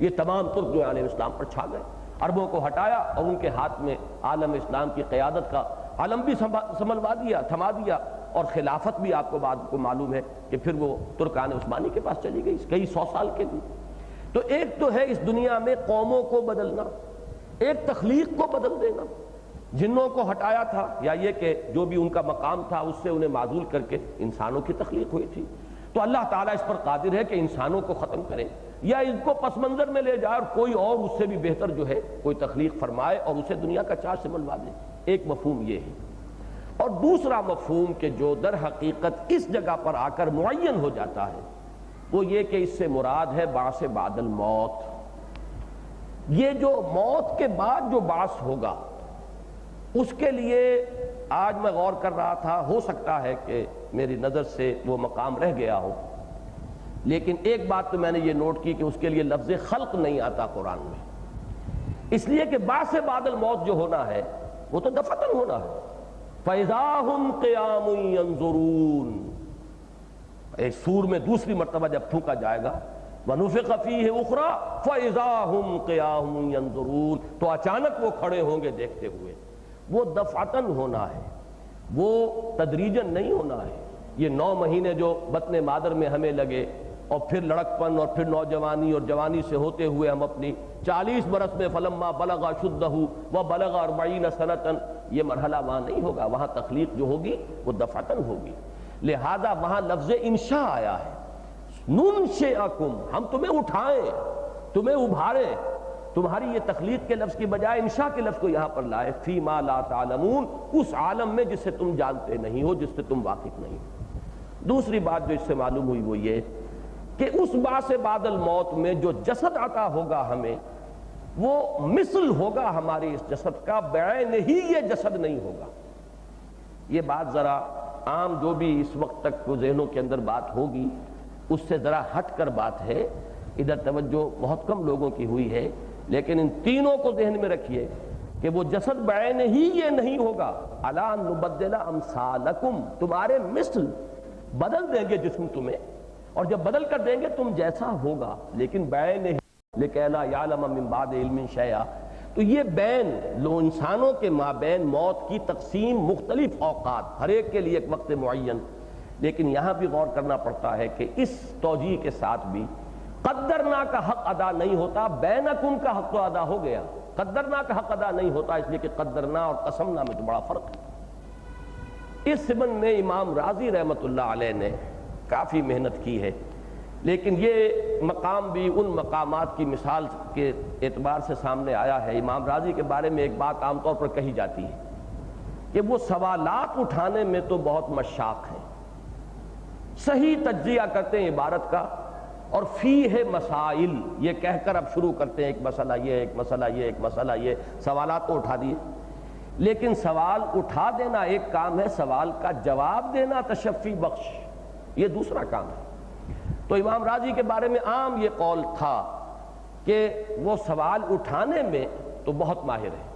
یہ تمام ترک جو عالم اسلام پر چھا گئے. عربوں کو ہٹایا اور ان کے ہاتھ میں عالم اسلام کی قیادت کا علم بھی سنبھلوا دیا، تھما دیا، اور خلافت بھی آپ کو بعد کو معلوم ہے کہ پھر وہ ترکان عثمانی کے پاس چلی گئی کئی 100 سال کے بھی. تو ایک تو ہے اس دنیا میں قوموں کو بدلنا، ایک تخلیق کو بدل دینا. جنوں کو ہٹایا تھا، یا یہ کہ جو بھی ان کا مقام تھا اس سے انہیں معزول کر کے انسانوں کی تخلیق ہوئی تھی. تو اللہ تعالیٰ اس پر قادر ہے کہ انسانوں کو ختم کرے یا ان کو پس منظر میں لے جائے اور کوئی اور اس سے بھی بہتر جو ہے کوئی تخلیق فرمائے اور اسے دنیا کا چارج سے ملوا دے. ایک مفہوم یہ ہے. اور دوسرا مفہوم کہ جو در حقیقت اس جگہ پر آ کر معین ہو جاتا ہے وہ یہ کہ اس سے مراد ہے بعث بعد الموت. یہ جو موت کے بعد جو بعث ہوگا اس کے لیے آج میں غور کر رہا تھا، ہو سکتا ہے کہ میری نظر سے وہ مقام رہ گیا ہو، لیکن ایک بات تو میں نے یہ نوٹ کی کہ اس کے لیے لفظ خلق نہیں آتا قرآن میں، اس لیے کہ بعث بعد الموت جو ہونا ہے وہ تو دفعتاً ہونا ہے. فَإِذَا هُمْ قِيَامٌ يَنظُرُونَ، ایک سور میں دوسری مرتبہ جب پھونکا جائے گا وَنُفِخَ فِيهِ أُخْرَى فَإِذَا هُمْ قِيَامٌ يَنظُرُونَ، تو اچانک وہ کھڑے ہوں گے دیکھتے ہوئے. وہ دفعتاً ہونا ہے، وہ تدریجاً نہیں ہونا ہے. یہ 9 مہینے جو بطن مادر میں ہمیں لگے اور پھر لڑکپن اور پھر نوجوانی اور جوانی سے ہوتے ہوئے ہم اپنی 40 برس میں فلما بلغ شدہ و بلغ 40 سنۃ، یہ مرحلہ وہاں نہیں ہوگا. وہاں تخلیق جو ہوگی وہ دفعتاً ہوگی. لہذا وہاں لفظ انشاء آیا ہے. ننشئکم، ہم تمہیں اٹھائیں، تمہیں ابھاریں. تمہاری یہ تخلیق کے لفظ کی بجائے انشاء کے لفظ کو یہاں پر لائے. فی ما لا تعلمون، اس عالم میں جس سے تم جانتے نہیں ہو، جس سے تم واقف نہیں ہو. دوسری بات جو اس سے معلوم ہوئی وہ یہ کہ اس بعث بعد الموت میں جو جسد عطا ہوگا ہمیں، وہ مثل ہوگا ہمارے اس جسد کا، بعین ہی یہ جسد نہیں ہوگا. یہ بات ذرا عام جو بھی اس وقت تک کو ذہنوں کے اندر بات ہوگی اس سے ذرا ہٹ کر بات ہے، ادھر توجہ بہت کم لوگوں کی ہوئی ہے. لیکن ان تینوں کو ذہن میں رکھیے کہ وہ جسد بعین ہی یہ نہیں ہوگا. الا نبدل امثالکم، تمہارے مثل بدل دیں گے جسم تمہیں، اور جب بدل کر دیں گے تم جیسا ہوگا، لیکن بعین ہی لکیٰ لا یعلم من بعد علم شیئا. تو یہ بین لو انسانوں کے مابین موت کی تقسیم مختلف اوقات، ہر ایک کے لیے ایک وقت معین. لیکن یہاں بھی غور کرنا پڑتا ہے کہ اس توجیہ کے ساتھ بھی قدرنا کا حق ادا نہیں ہوتا، بینکم کا حق تو ادا ہو گیا. قدرنا کا حق ادا نہیں ہوتا اس لیے کہ قدرنا اور قسمنا میں تو بڑا فرق ہے. اس سبن میں امام رازی رحمۃ اللہ علیہ نے کافی محنت کی ہے، لیکن یہ مقام بھی ان مقامات کی مثال کے اعتبار سے سامنے آیا ہے. امام رازی کے بارے میں ایک بات عام طور پر کہی جاتی ہے کہ وہ سوالات اٹھانے میں تو بہت مشاق ہیں، صحیح تجزیہ کرتے ہیں عبارت کا، اور فیہ مسائل یہ کہہ کر اب شروع کرتے ہیں ایک مسئلہ یہ، ایک مسئلہ یہ، ایک مسئلہ یہ. سوالات تو اٹھا دیے، لیکن سوال اٹھا دینا ایک کام ہے، سوال کا جواب دینا تشفی بخش یہ دوسرا کام ہے. تو امام راضی کے بارے میں عام یہ قول تھا کہ وہ سوال اٹھانے میں تو بہت ماہر ہے،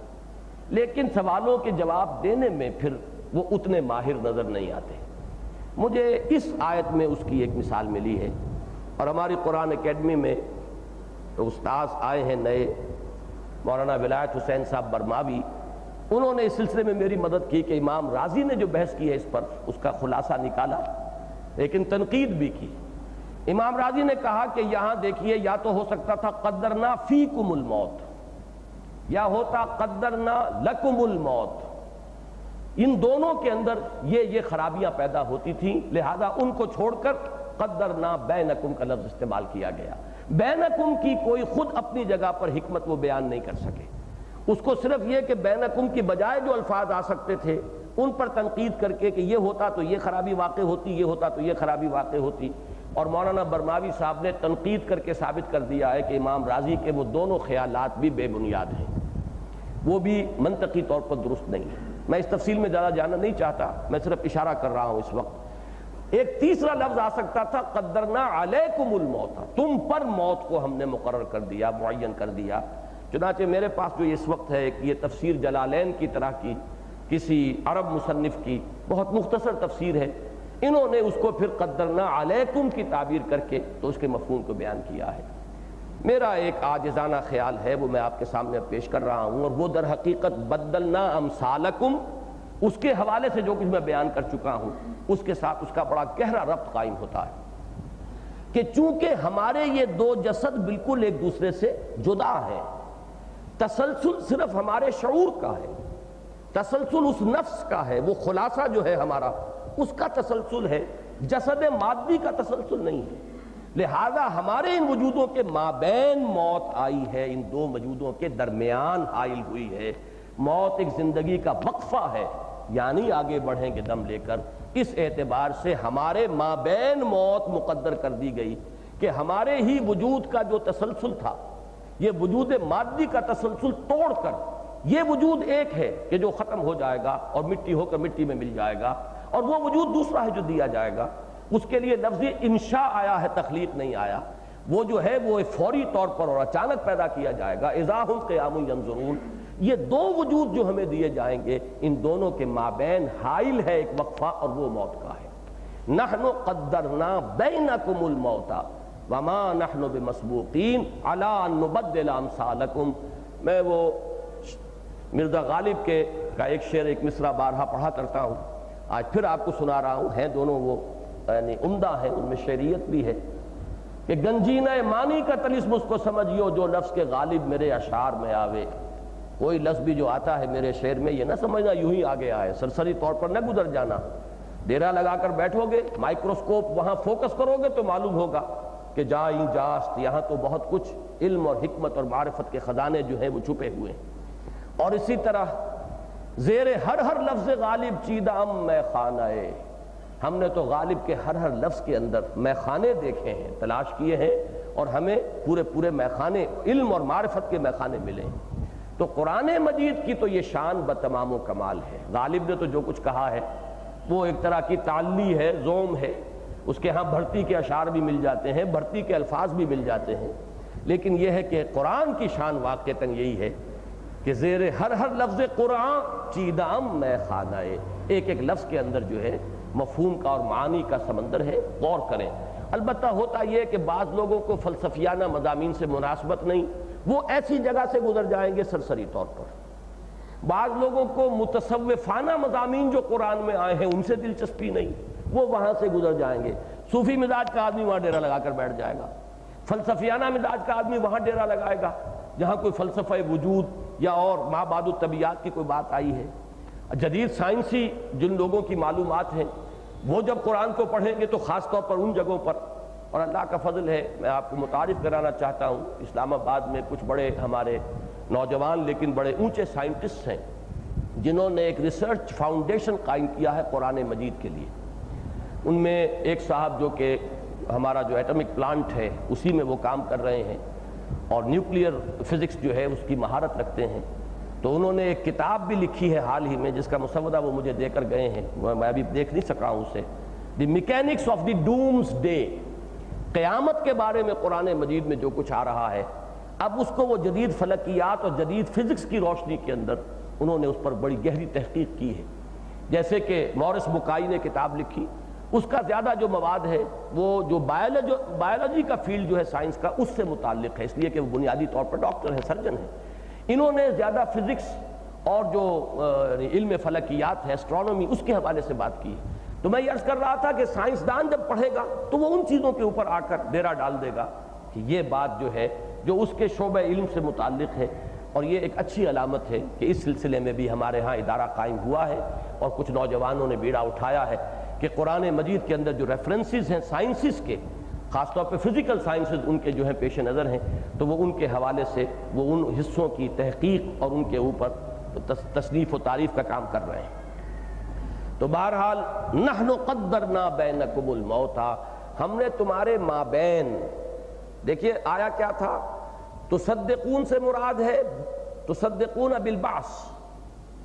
لیکن سوالوں کے جواب دینے میں پھر وہ اتنے ماہر نظر نہیں آتے. مجھے اس آیت میں اس کی ایک مثال ملی ہے، اور ہماری قرآن اکیڈمی میں استاذ آئے ہیں نئے، مولانا ولایت حسین صاحب برماوی، انہوں نے اس سلسلے میں میری مدد کی کہ امام رازی نے جو بحث کی ہے اس پر اس کا خلاصہ نکالا، لیکن تنقید بھی کی. امام رازی نے کہا کہ یہاں دیکھیے یا تو ہو سکتا تھا قدرنا فیکم الموت، یا ہوتا قدرنا لکم الموت. ان دونوں کے اندر یہ خرابیاں پیدا ہوتی تھیں، لہذا ان کو چھوڑ کر قدرنا بینکم کا لفظ استعمال کیا گیا. بینکم کی کوئی خود اپنی جگہ پر حکمت وہ بیان نہیں کر سکے. اس کو صرف یہ کہ بینکم کی بجائے جو الفاظ آ سکتے تھے ان پر تنقید کر کے کہ یہ ہوتا تو یہ خرابی واقع ہوتی، یہ ہوتا تو یہ خرابی واقع ہوتی. اور مولانا برماوی صاحب نے تنقید کر کے ثابت کر دیا ہے کہ امام رازی کے وہ دونوں خیالات بھی بے بنیاد ہیں، وہ بھی منطقی طور پر درست نہیں ہے. میں اس تفصیل میں زیادہ جانا نہیں چاہتا، میں صرف اشارہ کر رہا ہوں اس وقت. ایک تیسرا لفظ آ سکتا تھا قدرنا علیکم الموت، تم پر موت کو ہم نے مقرر کر دیا، معین کر دیا. چنانچہ میرے پاس جو اس وقت ہے یہ تفسیر جلالین کی طرح کی کسی عرب مصنف کی بہت مختصر تفسیر ہے، انہوں نے اس کو پھر قدرنا علیکم کی تعبیر کر کے تو اس کے مفہوم کو بیان کیا ہے. میرا ایک عاجزانہ خیال ہے وہ میں آپ کے سامنے پیش کر رہا ہوں، اور وہ در حقیقت بدلنا امثالکم اس کے حوالے سے جو کچھ میں بیان کر چکا ہوں اس کے ساتھ اس کا بڑا گہرا ربط قائم ہوتا ہے کہ چونکہ ہمارے یہ دو جسد بالکل ایک دوسرے سے جدا ہیں، تسلسل صرف ہمارے شعور کا ہے، تسلسل اس نفس کا ہے، وہ خلاصہ جو ہے ہمارا اس کا تسلسل ہے جسد مادی کا تسلسل نہیں ہے، لہذا ہمارے ان وجودوں کے مابین موت آئی ہے، ان دو وجودوں کے درمیان حائل ہوئی ہے۔ موت ایک زندگی کا وقفہ ہے، یعنی آگے بڑھیں گے دم لے کر۔ اس اعتبار سے ہمارے مابین موت مقدر کر دی گئی کہ ہمارے ہی وجود کا جو تسلسل تھا، یہ وجود مادی کا تسلسل توڑ کر یہ وجود ایک ہے کہ جو ختم ہو جائے گا اور مٹی ہو کر مٹی میں مل جائے گا، اور وہ وجود دوسرا ہے جو دیا جائے گا۔ اس کے لیے لفظی انشاء آیا ہے، تخلیق نہیں آیا۔ وہ جو ہے وہ فوری طور پر اور اچانک پیدا کیا جائے گا۔ اذا ہم قیام ینظرون، یہ دو وجود جو ہمیں دیے جائیں گے، ان دونوں کے مابین حائل ہے ایک وقفہ، اور وہ موت کا ہے۔ نحن قدرنا بینکم الموت وما نحن بمسبوقین علی ان نبدل امثالکم۔ میں وہ مرزا غالب کے کا ایک شعر، ایک مصرع بارہا پڑھا کرتا ہوں، آج پھر آپ کو سنا رہا ہوں۔ ہیں دونوں وہ یعنی عمدہ ہیں، ان میں شعریت بھی ہے کہ گنجینہ معنی کا طلسم اس کو سمجھیو، جو لفظ کے غالب میرے اشعار میں آوے۔ کوئی لفظ بھی جو آتا ہے میرے شعر میں، یہ نہ سمجھنا یوں ہی آگے آئے، سرسری طور پر نہ گزر جانا۔ ڈیرا لگا کر بیٹھو گے، مائکروسکوپ وہاں فوکس کرو گے تو معلوم ہوگا کہ جائیں جاست، یہاں تو بہت کچھ علم اور حکمت اور معرفت کے خزانے جو ہیں وہ چھپے ہوئے ہیں۔ اور اسی طرح زیر ہر لفظ غالب چیدام میں خانہ، ہم نے تو غالب کے ہر لفظ کے اندر میخانے دیکھے ہیں، تلاش کیے ہیں، اور ہمیں پورے میخانے علم اور معرفت کے میخانے ملے ہیں۔ تو قرآن مجید کی تو یہ شان بتمام و کمال ہے۔ غالب نے تو جو کچھ کہا ہے وہ ایک طرح کی تعلی ہے، زوم ہے، اس کے ہاں بھرتی کے اشعار بھی مل جاتے ہیں، بھرتی کے الفاظ بھی مل جاتے ہیں، لیکن یہ ہے کہ قرآن کی شان واقعتاً یہی ہے کہ زیر ہر لفظ قرآن چیدام میں خانہ، ایک لفظ کے اندر جو ہے مفہوم کا اور معانی کا سمندر ہے۔ غور کریں۔ البتہ ہوتا یہ کہ بعض لوگوں کو فلسفیانہ مضامین سے مناسبت نہیں، وہ ایسی جگہ سے گزر جائیں گے سرسری طور پر۔ بعض لوگوں کو متصوفانہ مضامین جو قرآن میں آئے ہیں ان سے دلچسپی نہیں، وہ وہاں سے گزر جائیں گے۔ صوفی مزاج کا آدمی وہاں ڈیرا لگا کر بیٹھ جائے گا، فلسفیانہ مزاج کا آدمی وہاں ڈیرا لگائے گا جہاں کوئی فلسفہ وجود یا اور ما بعد الطبیعات کی کوئی بات آئی ہے۔ جدید سائنسی جن لوگوں کی معلومات ہیں وہ جب قرآن کو پڑھیں گے تو خاص طور پر ان جگہوں پر، اور اللہ کا فضل ہے، میں آپ کو متعارف کرانا چاہتا ہوں، اسلام آباد میں کچھ بڑے ہمارے نوجوان لیکن بڑے اونچے سائنٹسٹ ہیں جنہوں نے ایک ریسرچ فاؤنڈیشن قائم کیا ہے قرآن مجید کے لیے۔ ان میں ایک صاحب جو کہ ہمارا جو ایٹمک پلانٹ ہے اسی میں وہ کام کر رہے ہیں اور نیوکلیئر فزکس جو ہے اس کی مہارت رکھتے ہیں، تو انہوں نے ایک کتاب بھی لکھی ہے حال ہی میں جس کا مسودہ وہ مجھے دے کر گئے ہیں، میں ابھی دیکھ نہیں سک رہا ہوں اسے، the mechanics of the doomsday, قیامت کے بارے میں قرآن مجید میں جو کچھ آ رہا ہے، اب اس کو وہ جدید فلکیات اور جدید فزکس کی روشنی کے اندر انہوں نے اس پر بڑی گہری تحقیق کی ہے۔ جیسے کہ مورس بکائی نے کتاب لکھی، اس کا زیادہ جو مواد ہے وہ جو بایولوجی کا فیلڈ جو ہے سائنس کا اس سے متعلق ہے، اس لیے کہ وہ بنیادی طور پر ڈاکٹر ہیں، سرجن ہیں۔ انہوں نے زیادہ فزکس اور جو علم فلکیات ہے، اسٹرانومی، اس کے حوالے سے بات کی ہے۔ تو میں یہ عرض کر رہا تھا کہ سائنسدان جب پڑھے گا تو وہ ان چیزوں کے اوپر آ کر ڈیرا ڈال دے گا کہ یہ بات جو ہے جو اس کے شعبہ علم سے متعلق ہے، اور یہ ایک اچھی علامت ہے کہ اس سلسلے میں بھی ہمارے ہاں ادارہ قائم ہوا ہے اور کچھ نوجوانوں نے بیڑا اٹھایا ہے کہ قرآن مجید کے اندر جو ریفرنسز ہیں سائنسز کے، خاص طور پہ فزیکل سائنسز ان کے جو ہیں پیش نظر ہیں، تو وہ ان کے حوالے سے وہ ان حصوں کی تحقیق اور ان کے اوپر تصنیف و تعریف کا کام کر رہے ہیں۔ تو بہرحال نحن قدرنا بینکم الموت، ہم نے تمہارے مابین، دیکھیے آیا کیا تھا، تصدقون سے مراد ہے تصدقون بالبعث،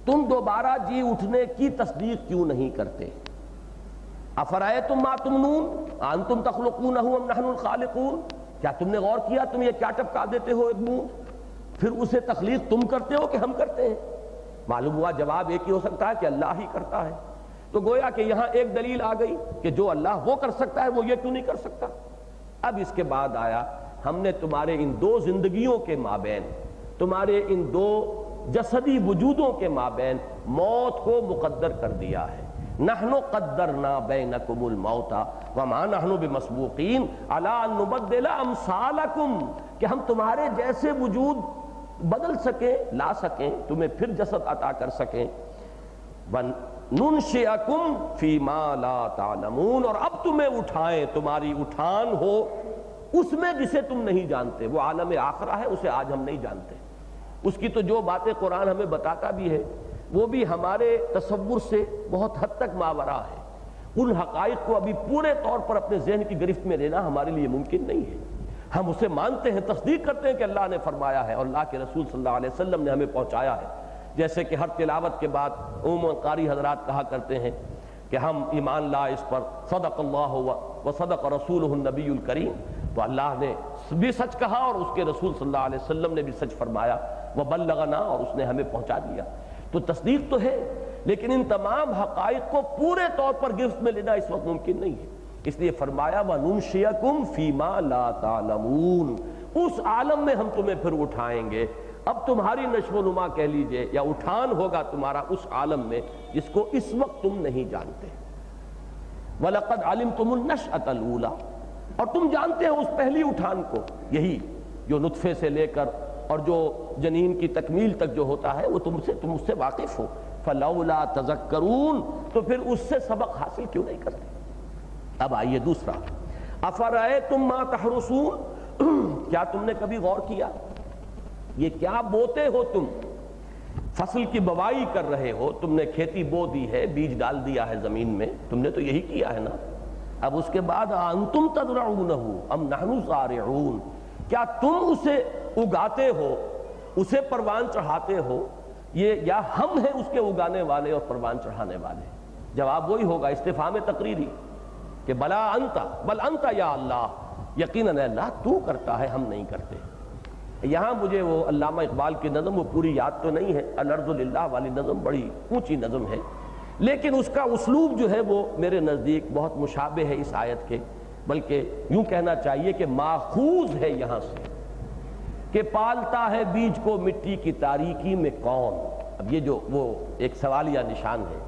تم دوبارہ جی اٹھنے کی تصدیق کیوں نہیں کرتے؟ افرأیتم ما تمنون انتم تخلقونہ ام نحن الخالقون، کیا تم نے غور کیا تم یہ کیا ٹپکا دیتے ہو ایک بوند، پھر اسے تخلیق تم کرتے ہو کہ ہم کرتے ہیں؟ معلوم ہوا جواب ایک ہی ہو سکتا ہے کہ اللہ ہی کرتا ہے۔ تو گویا کہ یہاں ایک دلیل آ گئی کہ جو اللہ وہ کر سکتا ہے وہ یہ کیوں نہیں کر سکتا۔ اب اس کے بعد آیا ہم نے تمہارے ان دو زندگیوں کے مابین، تمہارے ان دو جسدی وجودوں کے مابین موت کو مقدر کر دیا ہے۔ نحن قدرنا بینکم الموت وما نحن بمسبوقین علی ان نبدل امثالکم، کہ ہم تمہارے جیسے وجود بدل سکیں، لا سکیں، تمہیں پھر جسد عطا کر سکیں۔ ننشئکم فیما لا تعلمون، اور اب تمہیں اٹھائیں، تمہاری اٹھان ہو اس میں جسے تم نہیں جانتے. وہ عالم آخرہ ہے، اسے آج ہم نہیں جانتے. اس کی تو جو باتیں قرآن ہمیں بتاتا بھی ہے وہ بھی ہمارے تصور سے بہت حد تک ماورا ہے. ان حقائق کو ابھی پورے طور پر اپنے ذہن کی گرفت میں لینا ہمارے لیے ممکن نہیں ہے. ہم اسے مانتے ہیں، تصدیق کرتے ہیں کہ اللہ نے فرمایا ہے اور اللہ کے رسول صلی اللہ علیہ وسلم نے ہمیں پہنچایا ہے. جیسے کہ ہر تلاوت کے بعد عموماً قاری حضرات کہا کرتے ہیں کہ ہم ایمان لائے اس پر، صدق اللہ و صدق رسولہ النبی الکریم. تو اللہ نے بھی سچ کہا اور اس کے رسول صلی اللہ علیہ وسلم نے بھی سچ فرمایا، وبلغنا، اور اس نے ہمیں پہنچا دیا. تو تصدیق تو ہے، لیکن ان تمام حقائق کو پورے طور پر گرفت میں لینا اس وقت ممکن نہیں ہے. اس لیے فرمایا وَنُنشِئَكُمْ فِي مَا لَا تَعْلَمُونَ، اس عالم میں ہم تمہیں پھر اٹھائیں گے. اب تمہاری نشو و نما کہہ لیجئے یا اٹھان ہوگا تمہارا اس عالم میں جس کو اس وقت تم نہیں جانتے. وَلَقَدْ عَلِمْتُمُ النَّشْأَةَ الْأُولَىٰ، اور تم جانتے ہو اس پہلی اٹھان کو، یہی جو نطفے سے لے کر اور جو جنین کی تکمیل تک جو ہوتا ہے وہ تم اس سے واقف ہو. فَلَوْلَا تَذَكَّرُونَ، تو پھر اس سے سبق حاصل کیوں نہیں کرتے. اب آئیے دوسرا، أَفَرَأَيْتُم مَّا تَحْرُثُونَ، کیا تم نے کبھی غور کیا یہ کیا بوتے ہو تم؟ فصل کی بوائی کر رہے ہو، تم نے کھیتی بو دی ہے، بیج ڈال دیا ہے زمین میں، تم نے تو یہی کیا ہے نا. اب اس کے بعد أَأَنتُمْ تَزْرَعُونَهُ أَمْ نَحْنُ الزَّارِعُونَ، کیا تم اسے اگاتے ہو، اسے پروان چڑھاتے ہو، یہ یا ہم ہیں اس کے اگانے والے اور پروان چڑھانے والے؟ جواب وہی ہوگا، استفہام تقریری، کہ بلا انت، بل انت یا اللہ، یقیناً اللہ تو کرتا ہے، ہم نہیں کرتے. یہاں مجھے وہ علامہ اقبال کی نظم وہ پوری یاد تو نہیں ہے، الارض للہ والی نظم بڑی اونچی نظم ہے، لیکن اس کا اسلوب جو ہے وہ میرے نزدیک بہت مشابہ ہے اس آیت کے، بلکہ یوں کہنا چاہیے کہ ماخوذ ہے یہاں سے، کہ پالتا ہے بیج کو مٹی کی تاریکی میں کون. اب یہ جو وہ ایک سوالیہ نشان ہے،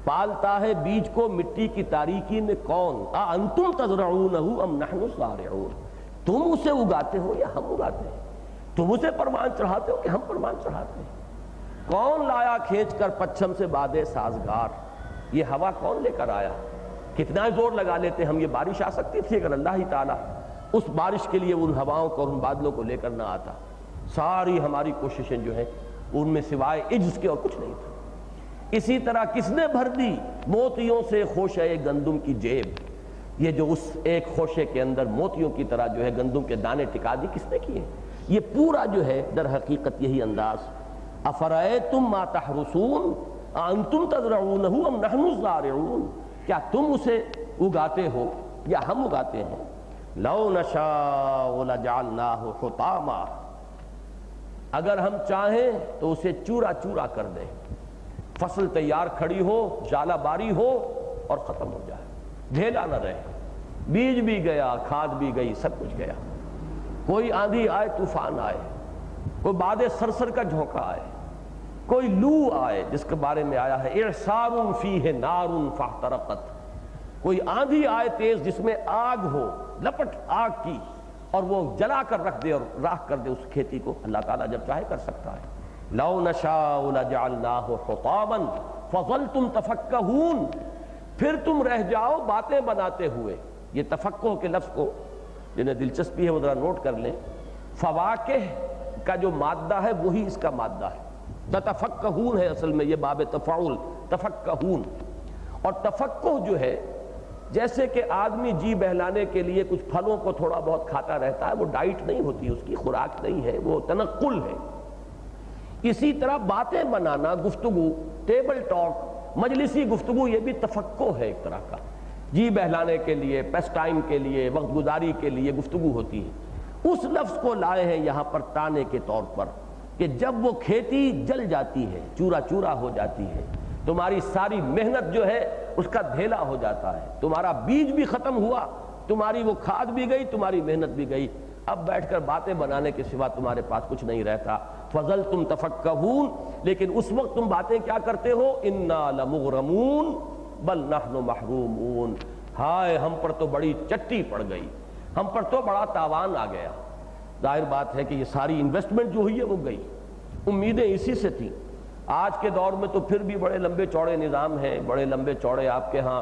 پالتا ہے بیج کو مٹی کی تاریکی میں کون. أَأَنتُمْ تَزْرَعُونَهُ أَمْ نَحْنُ الزَّارِعُونَ، تم اسے اگاتے ہو یا ہم اگاتے ہیں؟ تم اسے پروان چڑھاتے ہو کہ ہم پروان چڑھاتے ہیں؟ کون لایا کھینچ کر پچھم سے بادے سازگار، یہ ہوا کون لے کر آیا؟ کتنا زور لگا لیتے ہم، یہ بارش آ سکتی تھی اگر اللہ ہی تعالیٰ اس بارش کے لیے ان ہواؤں کو اور ان بادلوں کو لے کر نہ آتا. ساری ہماری کوششیں جو ہیں ان میں سوائے عجز کے اور کچھ نہیں تھا. اسی طرح کس نے بھر دی موتیوں سے خوشہ گندم کی جیب، یہ جو اس ایک خوشے کے اندر موتیوں کی طرح جو ہے گندم کے دانے ٹکا دی، کس نے کیے؟ یہ پورا جو ہے در حقیقت یہی انداز. أَفَرَأَيْتُم مَّا تَحْرُثُونَ أَأَنتُمْ تَزْرَعُونَهُ أَمْ نَحْنُ الزَّارِعُونَ، کیا تم اسے اگاتے ہو یا ہم اگاتے ہیں؟ لَوْ نَشَاءُ لَجَعَلْنَاهُ حُطَامًا، اگر ہم چاہیں تو اسے چورا چورا کر دیں. فصل تیار کھڑی ہو، ژالہ باری ہو اور ختم ہو جائے، ڈھیلا نہ رہے، بیج بھی گیا، کھاد بھی گئی، سب کچھ گیا. کوئی آندھی آئے، طوفان آئے، کوئی باد سرسر کا جھونکا آئے، کوئی لو آئے جس کے بارے میں آیا ہے اعصار فیہ نار فاحترقت، کوئی آندھی آئے تیز جس میں آگ ہو، لپٹ آگ کی، اور وہ جلا کر رکھ دے اور راکھ کر دے اس کھیتی کو. اللہ تعالیٰ جب چاہے کر سکتا ہے. لو نشاء لجعلناہ حطاما فظلتم تفکہون، پھر تم رہ جاؤ باتیں بناتے ہوئے. یہ تفکہ کے لفظ کو جنہیں دلچسپی ہے وہ ذرا نوٹ کر لیں. فواکہ کا جو مادہ ہے وہی اس کا مادہ ہے، تتفکہون ہے اصل میں، یہ باب تفاعل تفکہون. اور تفکہ جو ہے جیسے کہ آدمی جی بہلانے کے لیے کچھ پھلوں کو تھوڑا بہت کھاتا رہتا ہے، وہ ڈائٹ نہیں ہوتی، اس کی خوراک نہیں ہے، وہ تنقل ہے. اسی طرح باتیں بنانا، گفتگو، ٹیبل ٹاک، مجلسی گفتگو، یہ بھی تفکہ ہے ایک طرح کا. جی بہلانے کے لیے، پیس ٹائم کے لیے، وقت گزاری کے لیے گفتگو ہوتی ہے. اس لفظ کو لائے ہیں یہاں پر تانے کے طور پر کہ جب وہ کھیتی جل جاتی ہے، چورا چورا ہو جاتی ہے، تمہاری ساری محنت جو ہے اس کا دھیلا ہو جاتا ہے، تمہارا بیج بھی ختم ہوا، تمہاری وہ کھاد بھی گئی، تمہاری محنت بھی گئی، اب بیٹھ کر باتیں بنانے کے سوا تمہارے پاس کچھ نہیں رہتا. فظلتم تفکہون، لیکن اس وقت تم باتیں کیا کرتے ہو؟ انا لمغرمون بل نحن محرومون، ہائے ہم پر تو بڑی چٹی پڑ گئی، ہم پر تو بڑا تاوان آ گیا. ظاہر بات ہے کہ یہ ساری انویسٹمنٹ جو ہوئی ہے وہ گئی، امیدیں اسی سے تھیں، آج کے دور میں تو پھر بھی بڑے لمبے چوڑے نظام ہیں، بڑے لمبے چوڑے آپ کے ہاں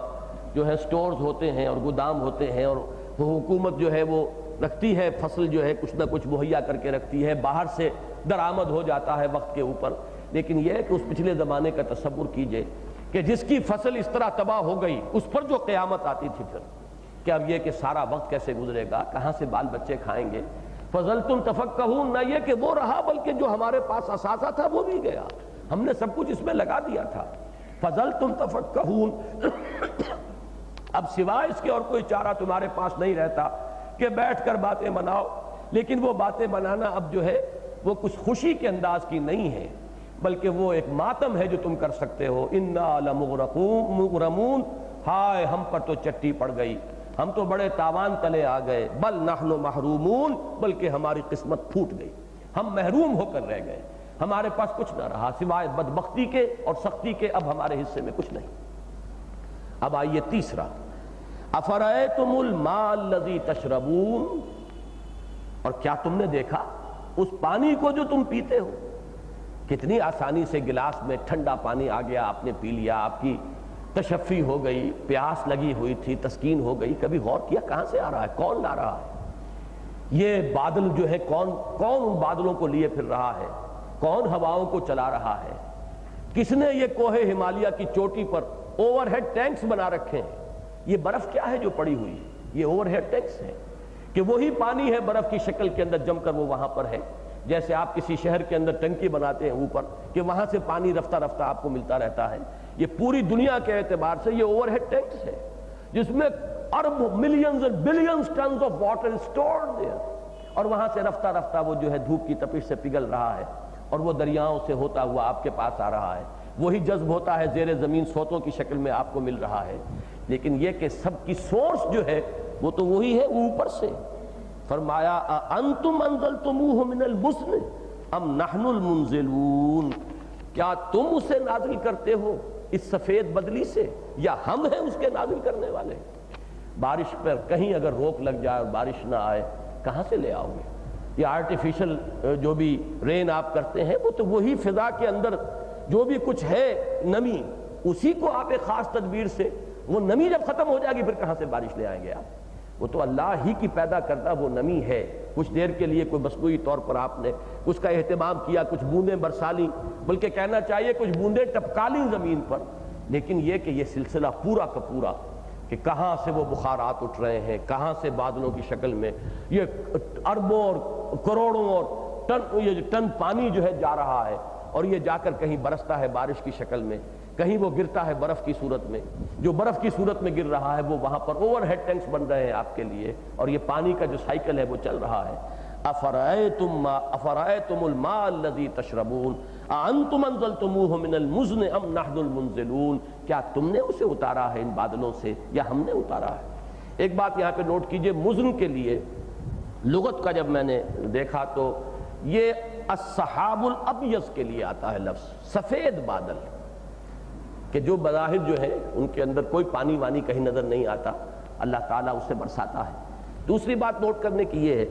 جو ہے سٹورز ہوتے ہیں اور گودام ہوتے ہیں، اور حکومت جو ہے وہ رکھتی ہے فصل جو ہے کچھ نہ کچھ مہیا کر کے رکھتی ہے، باہر سے درآمد ہو جاتا ہے وقت کے اوپر. لیکن یہ ہے کہ اس پچھلے زمانے کا تصور کیجئے کہ جس کی فصل اس طرح تباہ ہو گئی، اس پر جو قیامت آتی تھی پھر کہ اب یہ کہ سارا وقت کیسے گزرے گا، کہاں سے بال بچے کھائیں گے. فَظَلْتُمْ تَفَكَّهُونَ، نہ یہ کہ وہ رہا بلکہ جو ہمارے پاس اثاثہ تھا وہ بھی گیا، ہم نے سب کچھ اس میں لگا دیا تھا. فَظَلْتُمْ تَفَكَّهُونَ، اب سوائے اس کے اور کوئی چارہ تمہارے پاس نہیں رہتا کہ بیٹھ کر باتیں بناؤ. لیکن وہ باتیں بنانا اب جو ہے وہ کچھ خوشی کے انداز کی نہیں ہے، بلکہ وہ ایک ماتم ہے جو تم کر سکتے ہو. اِنَّا لَمُغْرَمُونَ، ہائے ہم پر تو چٹی پڑ گئی، ہم تو بڑے تاوان تلے آ گئے. بل نحن محرومون، بلکہ ہماری قسمت پھوٹ گئی، ہم محروم ہو کر رہ گئے، ہمارے پاس کچھ نہ رہا سوائے بدبختی کے اور سختی کے، اب ہمارے حصے میں کچھ نہیں. اب آئیے تیسرا، افرأیتم الماء الذی تشربون، اور کیا تم نے دیکھا اس پانی کو جو تم پیتے ہو؟ کتنی آسانی سے گلاس میں ٹھنڈا پانی آ گیا، آپ نے پی لیا، آپ کی تشفی ہو گئی، پیاس لگی ہوئی تھی، تسکین ہو گئی. کبھی غور کیا کہاں سے آ رہا ہے، کون لا رہا ہے؟ یہ بادل جو ہے کون ان بادلوں کو لیے پھر رہا ہے؟ کون ہواؤں کو چلا رہا ہے؟ کس نے یہ کوہ ہمالیہ کی چوٹی پر اوور ہیڈ ٹینکس بنا رکھے ہیں؟ یہ برف کیا ہے جو پڑی ہوئی ہے؟ یہ اوور ہیڈ ٹینکس ہے کہ وہی پانی ہے برف کی شکل کے اندر جم کر وہ وہاں پر ہے. جیسے آپ کسی شہر کے اندر ٹنکی بناتے ہیں اوپر کہ وہاں سے پانی رفتہ رفتہ آپ کو ملتا رہتا ہے. یہ پوری دنیا کے اعتبار سے یہ اوور ہیڈ ٹینکس ہے جس میں ارب millions and billions tons of water stored there, اور وہاں سے رفتہ رفتہ وہ جو ہے دھوپ کی تپش سے پگھل رہا ہے اور وہ دریاؤں سے ہوتا ہوا آپ کے پاس آ رہا ہے. وہی جذب ہوتا ہے زیر زمین سوتوں کی شکل میں آپ کو مل رہا ہے. لیکن یہ کہ سب کی سورس جو ہے وہ تو وہی ہے اوپر سے. فرمایا انتم انزلتموہ من المزن ام نحن المنزلون، کیا تم اسے نازل کرتے ہو اس سفید بدلی سے یا ہم ہیں اس کے نازل کرنے والے؟ بارش پر کہیں اگر روک لگ جائے اور بارش نہ آئے کہاں سے لے آؤ گے؟ یہ آرٹیفیشل جو بھی رین آپ کرتے ہیں وہ تو وہی فضا کے اندر جو بھی کچھ ہے نمی، اسی کو آپ ایک خاص تدبیر سے، وہ نمی جب ختم ہو جائے گی پھر کہاں سے بارش لے آئیں گے آپ؟ وہ تو اللہ ہی کی پیدا کردہ وہ نمی ہے. کچھ دیر کے لیے کوئی مصنوعی طور پر آپ نے اس کا اہتمام کیا، کچھ بوندیں برسا لیں، بلکہ کہنا چاہیے کچھ بوندیں ٹپکا لیں زمین پر. لیکن یہ کہ یہ سلسلہ پورا کا پورا کہ کہاں سے وہ بخارات اٹھ رہے ہیں، کہاں سے بادلوں کی شکل میں یہ اربوں اور کروڑوں اور یہ ٹن پانی جو ہے جا رہا ہے، اور یہ جا کر کہیں برستا ہے بارش کی شکل میں، کہیں وہ گرتا ہے برف کی صورت میں. جو برف کی صورت میں گر رہا ہے وہ وہاں پر اوور ہیڈ ٹینکس بن رہے ہیں آپ کے لیے، اور یہ پانی کا جو سائیکل ہے وہ چل رہا ہے. افرأیتم الماء الذی تشربون اانتم انزلتموہ من المزن ام نحن المنزلون، کیا تم نے اسے اتارا ہے ان بادلوں سے یا ہم نے اتارا ہے؟ ایک بات یہاں پہ نوٹ کیجئے، مزن کے لیے لغت کا جب میں نے دیکھا تو یہ السحاب الابیض کے لیے آتا ہے لفظ، سفید بادل، کہ جو بظاہر جو ہے ان کے اندر کوئی پانی وانی کہیں نظر نہیں آتا، اللہ تعالیٰ اس سے برساتا ہے. دوسری بات نوٹ کرنے کی یہ ہے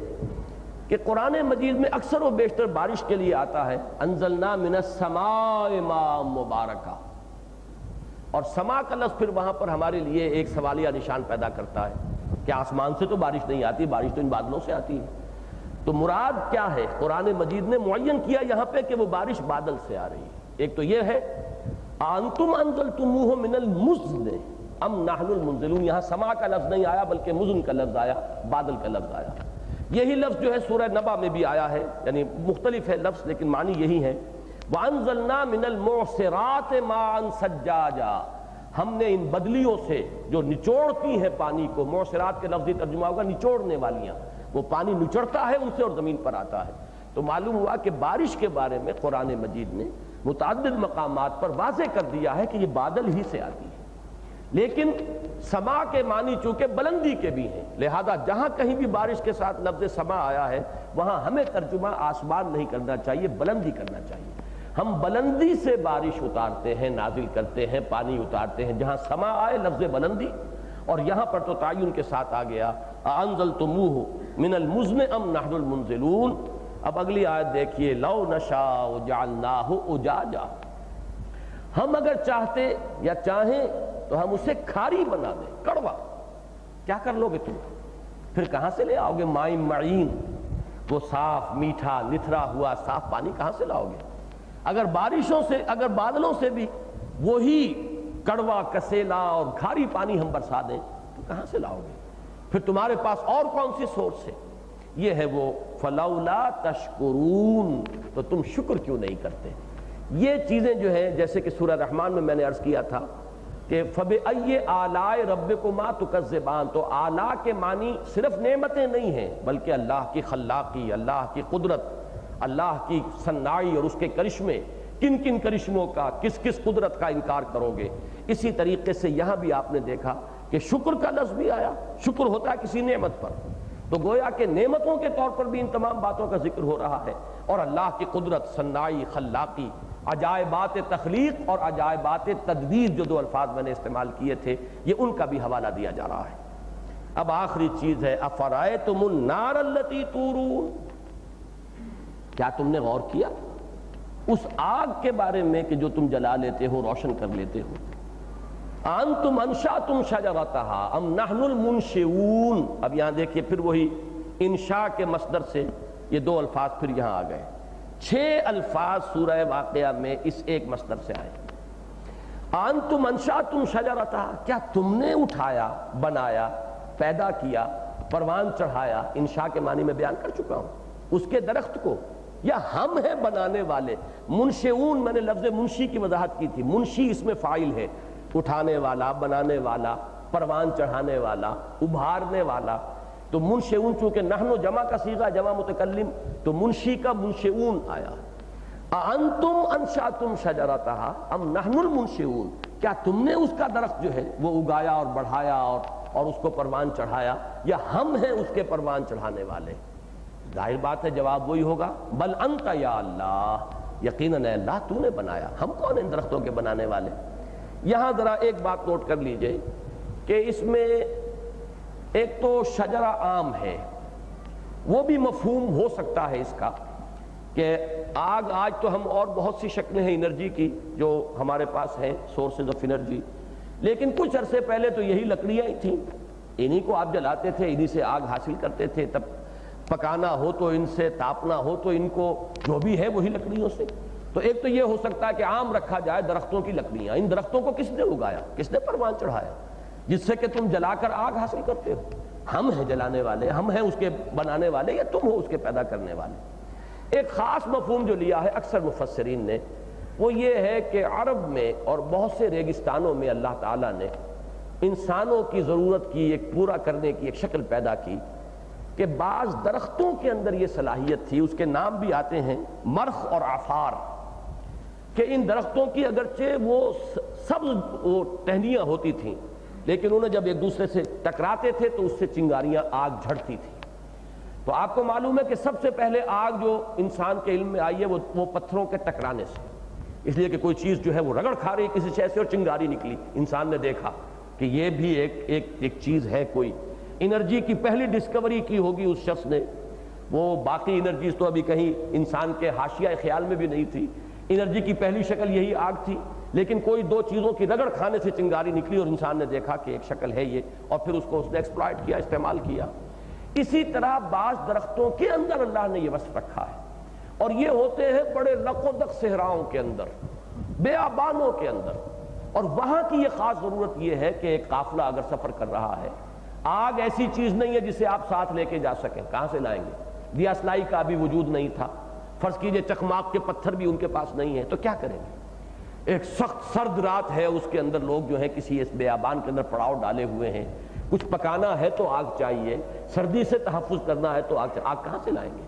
کہ قرآن مجید میں اکثر و بیشتر بارش کے لیے آتا ہے انزلنا من السماء ماء مبارکہ، اور سما کا لفظ پھر وہاں پر ہمارے لیے ایک سوالیہ نشان پیدا کرتا ہے کہ آسمان سے تو بارش نہیں آتی، بارش تو ان بادلوں سے آتی ہے. تو مراد کیا ہے؟ قرآن مجید نے معین کیا یہاں پہ کہ وہ بارش بادل سے آ رہی ہے. ایک تو یہ ہے انتم انزلتموہ من المزن ام نحن المنزلون، یہاں سما کا لفظ نہیں آیا بلکہ مزن کا لفظ آیا، بادل کا لفظ آیا. یہی لفظ جو ہے سورہ نبا میں بھی آیا ہے، یعنی مختلف ہے لفظ لیکن معنی یہی ہے. وَأَنزَلْنَا مِنَ الْمُعْصِرَاتِ مَاءً ثَجَّاجًا، ہم نے ان بدلیوں سے جو نچوڑتی ہیں پانی کو، معصرات کے لفظی ترجمہ ہوگا نچوڑنے والیاں، وہ پانی نچڑتا ہے ان سے اور زمین پر آتا ہے. تو معلوم ہوا کہ بارش کے بارے میں قرآن مجید نے متعدد مقامات پر واضح کر دیا ہے کہ یہ بادل ہی سے آتی ہے. لیکن سما کے معنی چونکہ بلندی کے بھی ہیں، لہذا جہاں کہیں بھی بارش کے ساتھ لفظ سما آیا ہے وہاں ہمیں ترجمہ آسمان نہیں کرنا چاہیے، بلندی کرنا چاہیے. ہم بلندی سے بارش اتارتے ہیں، نازل کرتے ہیں، پانی اتارتے ہیں. جہاں سما آئے لفظ بلندی، اور یہاں پر تو تعین کے ساتھ آ گیا انزلتموہ من المزن ام نحن المنزلون. اب اگلی آیت دیکھیے، لو نشاء جعلناہ اجاجا، ہم اگر چاہتے یا چاہیں تو ہم اسے کھاری بنا دیں، کڑوا۔ کیا کر لو گے تم؟ پھر کہاں سے لے آؤ گے مائی معین، وہ صاف میٹھا نتھرا ہوا صاف پانی کہاں سے لاؤ گے؟ اگر بارشوں سے، اگر بادلوں سے بھی وہی کڑوا کسیلا اور کھاری پانی ہم برسا دیں تو کہاں سے لاؤ گے؟ پھر تمہارے پاس اور کون سی سورس ہے؟ یہ ہے وہ فلولا تشکرون، تو تم شکر کیوں نہیں کرتے؟ یہ چیزیں جو ہیں، جیسے کہ سورہ رحمان میں نے عرض کیا تھا کہ فَبِأَيِّ آلَاءِ رَبِّكُمَا تُكَذِّبَانِ، تو آلاء کے معنی صرف نعمتیں نہیں ہیں بلکہ اللہ کی خلاقی، اللہ کی قدرت، اللہ کی صناعی اور اس کے کرشمے، کن کن کرشموں کا، کس کس قدرت کا انکار کرو گے؟ اسی طریقے سے یہاں بھی آپ نے دیکھا کہ شکر کا لفظ بھی آیا، شکر ہوتا ہے کسی نعمت پر، تو گویا کہ نعمتوں کے طور پر بھی ان تمام باتوں کا ذکر ہو رہا ہے، اور اللہ کی قدرت، صناعی، خلاقی، عجائبات تخلیق اور عجائبات تدبیر، جو دو الفاظ میں نے استعمال کیے تھے، یہ ان کا بھی حوالہ دیا جا رہا ہے۔ اب آخری چیز ہے افرأیتم النار التی تورون، کیا تم نے غور کیا اس آگ کے بارے میں کہ جو تم جلا لیتے ہو، روشن کر لیتے ہو؟ انتم انشأتم شجرتها ام نحن المنشئون، اب یہاں دیکھیے پھر وہی انشاء کے مصدر سے یہ دو الفاظ پھر یہاں آ گئے، 6 الفاظ سورہ واقعہ میں اس ایک مصدر سے آئے۔ انتم انشأتم شجرتها، کیا تم نے اٹھایا، بنایا، پیدا کیا، پروان چڑھایا، انشاء کے معنی میں بیان کر چکا ہوں، اس کے درخت کو، یا ہم ہیں بنانے والے؟ منشئون، میں نے لفظ منشی کی وضاحت کی تھی، منشی اس میں فاعل ہے، اٹھانے والا، بنانے والا، پروان چڑھانے والا، ابھارنے والا، تو منشئون چونکہ نحن جمع کا صیغہ، جمع متکلم، تو منشی کا منشئون آیا۔ انتم انشأتم شجرتها ام نحن المنشئون، کیا تم نے اس کا درخت جو ہے وہ اگایا اور بڑھایا اور اس کو پروان چڑھایا، یا ہم ہیں اس کے پروان چڑھانے والے؟ ظاہر بات ہے جواب وہی ہوگا، بل انت یا اللہ، یقیناً اے اللہ تو نے بنایا، ہم کون ہیں ان درختوں کے بنانے والے؟ یہاں ذرا ایک بات نوٹ کر لیجئے کہ اس میں ایک تو شجرہ عام ہے، وہ بھی مفہوم ہو سکتا ہے اس کا کہ آگ، آج تو ہم اور بہت سی شکلیں ہیں انرجی کی جو ہمارے پاس ہیں، سورسز آف انرجی، لیکن کچھ عرصے پہلے تو یہی لکڑیاں ہی تھیں، انہی کو آپ جلاتے تھے، انہی سے آگ حاصل کرتے تھے، تب پکانا ہو تو ان سے، تاپنا ہو تو ان کو، جو بھی ہے وہی لکڑیوں سے۔ تو ایک تو یہ ہو سکتا ہے کہ عام رکھا جائے درختوں کی لکڑیاں، ان درختوں کو کس نے اگایا، کس نے پروان چڑھایا جس سے کہ تم جلا کر آگ حاصل کرتے ہو؟ ہم ہیں جلانے والے، ہم ہیں اس کے بنانے والے، یا تم ہو اس کے پیدا کرنے والے؟ ایک خاص مفہوم جو لیا ہے اکثر مفسرین نے، وہ یہ ہے کہ عرب میں اور بہت سے ریگستانوں میں اللہ تعالیٰ نے انسانوں کی ضرورت کی ایک پورا کرنے کی ایک شکل پیدا کی کہ بعض درختوں کے اندر یہ صلاحیت تھی، اس کے نام بھی آتے ہیں مرخ اور عفار، کہ ان درختوں کی اگرچہ وہ سبز وہ ٹہنیاں ہوتی تھیں، لیکن انہیں جب ایک دوسرے سے ٹکراتے تھے تو اس سے چنگاریاں، آگ جھڑتی تھی۔ تو آپ کو معلوم ہے کہ سب سے پہلے آگ جو انسان کے علم میں آئی ہے وہ پتھروں کے ٹکرانے سے، اس لیے کہ کوئی چیز جو ہے وہ رگڑ کھا رہی کسی شے سے اور چنگاری نکلی، انسان نے دیکھا کہ یہ بھی ایک چیز ہے، کوئی انرجی کی پہلی ڈسکوری کی ہوگی اس شخص نے، وہ باقی انرجیز تو ابھی کہیں انسان کے حاشیہ خیال میں بھی نہیں تھی، انرجی کی پہلی شکل یہی آگ تھی، لیکن کوئی دو چیزوں کی رگڑ کھانے سے چنگاری نکلی اور انسان نے دیکھا کہ ایک شکل ہے یہ، اور پھر اس کو اس نے ایکسپلائٹ کیا، استعمال کیا۔ اسی طرح بعض درختوں کے اندر اللہ نے یہ وصف رکھا ہے، اور یہ ہوتے ہیں بڑے لقودق صحراؤں کے اندر، بیابانوں کے اندر، اور وہاں کی یہ خاص ضرورت یہ ہے کہ ایک قافلہ اگر سفر کر رہا ہے، آگ ایسی چیز نہیں ہے جسے آپ ساتھ لے کے جا سکیں، کہاں سے لائیں گے؟ دیا سلائی کا بھی وجود نہیں تھا، فرض کیجئے چکماق کے پتھر بھی ان کے پاس نہیں ہے، تو کیا کریں گے؟ ایک سخت سرد رات ہے، اس کے اندر لوگ جو ہیں کسی اس بیابان کے اندر پڑاؤ ڈالے ہوئے ہیں، کچھ پکانا ہے تو آگ چاہیے، سردی سے تحفظ کرنا ہے تو آگ کہاں سے لائیں گے؟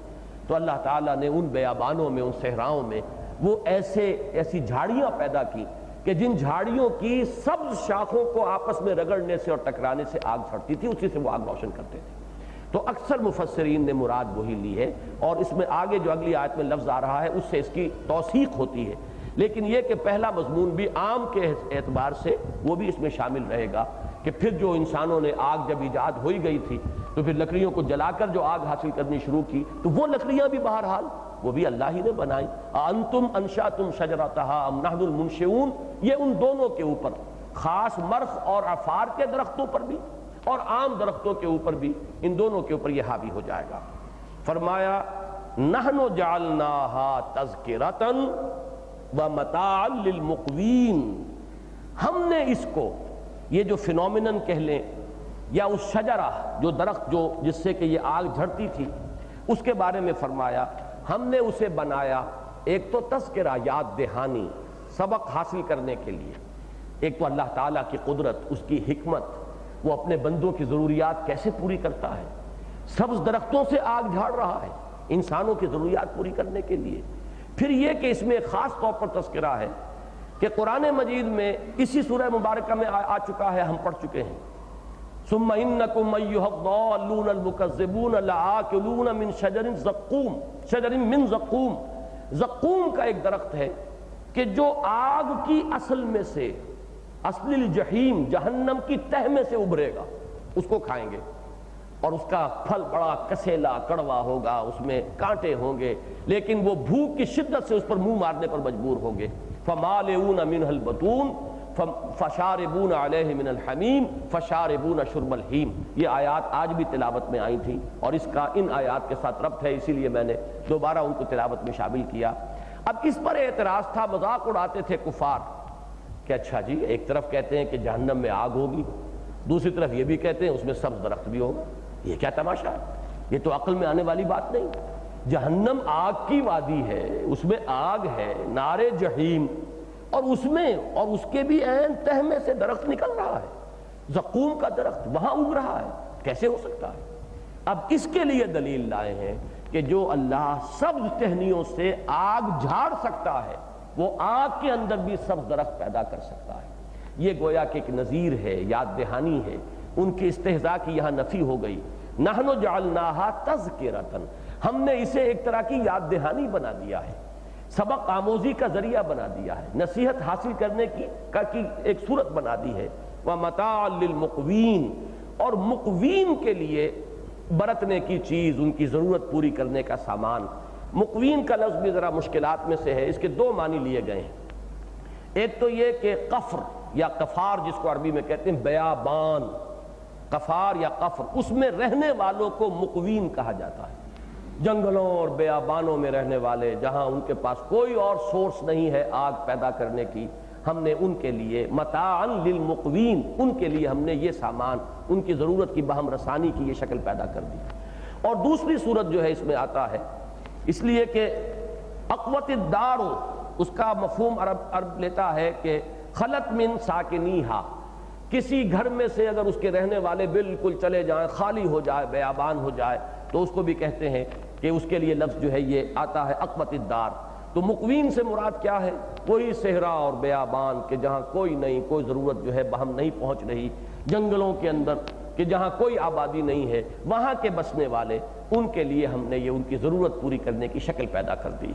تو اللہ تعالیٰ نے ان بیابانوں میں، ان صحراؤں میں وہ ایسی جھاڑیاں پیدا کی کہ جن جھاڑیوں کی سبز شاخوں کو آپس میں رگڑنے سے اور ٹکرانے سے آگ چھڑتی تھی، اسی سے وہ آگ روشن کرتے تھے۔ تو اکثر مفسرین نے مراد وہی لی ہے، اور اس میں آگے جو اگلی آیت میں لفظ آ رہا ہے اس سے اس کی توثیق ہوتی ہے، لیکن یہ کہ پہلا مضمون بھی عام کے اعتبار سے وہ بھی اس میں شامل رہے گا کہ پھر جو انسانوں نے آگ جب ایجاد ہوئی گئی تھی تو پھر لکڑیوں کو جلا کر جو آگ حاصل کرنی شروع کی، تو وہ لکڑیاں بھی بہرحال وہ بھی اللہ ہی نے بنائی. انتم انشأتم شجرتها ام نحن المنشئون، یہ ان دونوں کے اوپر، خاص مرخ اور عفار کے درختوں پر بھی اور عام درختوں کے اوپر بھی، ان دونوں کے اوپر یہ حاوی ہو جائے گا. فرمایا نحن جعلناها تذکرۃ ومتاعا للمقوین، ہم نے اس کو، یہ جو فینومینن کہہ لیں یا اس شجرہ جو درخت جو جس سے کہ یہ آگ جھڑتی تھی، اس کے بارے میں فرمایا ہم نے اسے بنایا ایک تو تذکرہ، یاد دہانی، سبق حاصل کرنے کے لیے. ایک تو اللہ تعالیٰ کی قدرت، اس کی حکمت، وہ اپنے بندوں کی ضروریات کیسے پوری کرتا ہے. سبز درختوں سے آگ جھاڑ رہا ہے انسانوں کی ضروریات پوری کرنے کے لیے. پھر یہ کہ اس میں خاص طور پر تذکرہ ہے کہ قرآن مجید میں اسی سورہ مبارکہ میں آ چکا ہے، ہم پڑھ چکے ہیں. ثم انکم ایھا الضالون المکذبون لآکلون من شجر زقوم، شجر من زقوم. زقوم کا ایک درخت ہے کہ جو آگ کی اصل میں سے، اصل الجحیم، جہنم کی تہ میں سے ابھرے گا، اس کو کھائیں گے اور اس کا پھل بڑا کسیلا کڑوا ہوگا، اس میں کانٹے ہوں گے، لیکن وہ بھوک کی شدت سے اس پر منہ مارنے پر مجبور ہوں گے. فمالئون منہ البطون فشاربون علیہ من الحمیم فشاربون شرب الہیم. یہ آیات آج بھی تلاوت میں آئی تھیں اور اس کا ان آیات کے ساتھ ربط ہے، اسی لیے میں نے دوبارہ ان کو تلاوت میں شامل کیا. اب اس پر اعتراض تھا، مذاق اڑاتے تھے کفار کہ اچھا جی، ایک طرف کہتے ہیں کہ جہنم میں آگ ہوگی، دوسری طرف یہ بھی کہتے ہیں اس میں سبز درخت بھی ہوگا. یہ کیا تماشا ہے؟ یہ تو عقل میں آنے والی بات نہیں. جہنم آگ کی وادی ہے، اس میں آگ ہے، نار جہیم، اور اس میں اور اس کے بھی عین تہ میں سے درخت نکل رہا ہے، زقوم کا درخت وہاں اگ رہا ہے. کیسے ہو سکتا ہے؟ اب اس کے لیے دلیل لائے ہیں کہ جو اللہ سبز ٹہنیوں سے آگ جھاڑ سکتا ہے، وہ آگ کے اندر بھی سبز درخت پیدا کر سکتا ہے. یہ گویا کہ ایک نظیر ہے، یاد دہانی ہے. ان کی استہزاء کی یہاں نفی ہو گئی. نحن جعلناها تذکرۃ، ہم نے اسے ایک طرح کی یاد دہانی بنا دیا ہے، سبق آموزی کا ذریعہ بنا دیا ہے، نصیحت حاصل کرنے کی ایک صورت بنا دی ہے. ومتاعا للمقوین، اور مقوین کے لیے برتنے کی چیز، ان کی ضرورت پوری کرنے کا سامان. مقوین کا لفظ بھی ذرا مشکلات میں سے ہے، اس کے دو معنی لیے گئے ہیں. ایک تو یہ کہ قفر یا قفار، جس کو عربی میں کہتے ہیں بیابان، قفار یا قفر، اس میں رہنے والوں کو مقوین کہا جاتا ہے. جنگلوں اور بیابانوں میں رہنے والے، جہاں ان کے پاس کوئی اور سورس نہیں ہے آگ پیدا کرنے کی، ہم نے ان کے لیے متاعا للمقوین، ان کے لیے ہم نے یہ سامان، ان کی ضرورت کی باہم رسانی کی یہ شکل پیدا کر دی. اور دوسری صورت جو ہے اس میں آتا ہے، اس لیے کہ اقوت الدار، اس کا مفہوم عرب لیتا ہے کہ خلط من ساکنیہا، کسی گھر میں سے اگر اس کے رہنے والے بالکل چلے جائیں، خالی ہو جائے، بیابان ہو جائے، تو اس کو بھی کہتے ہیں کہ اس کے لیے لفظ جو ہے یہ آتا ہے اقوت الدار. تو مقوین سے مراد کیا ہے؟ کوئی صحرا اور بیابان کہ جہاں کوئی نہیں، کوئی ضرورت جو ہے باہم نہیں پہنچ رہی، جنگلوں کے اندر کہ جہاں کوئی آبادی نہیں ہے، وہاں کے بسنے والے، ان کے لیے ہم نے یہ ان کی ضرورت پوری کرنے کی شکل پیدا کر دی.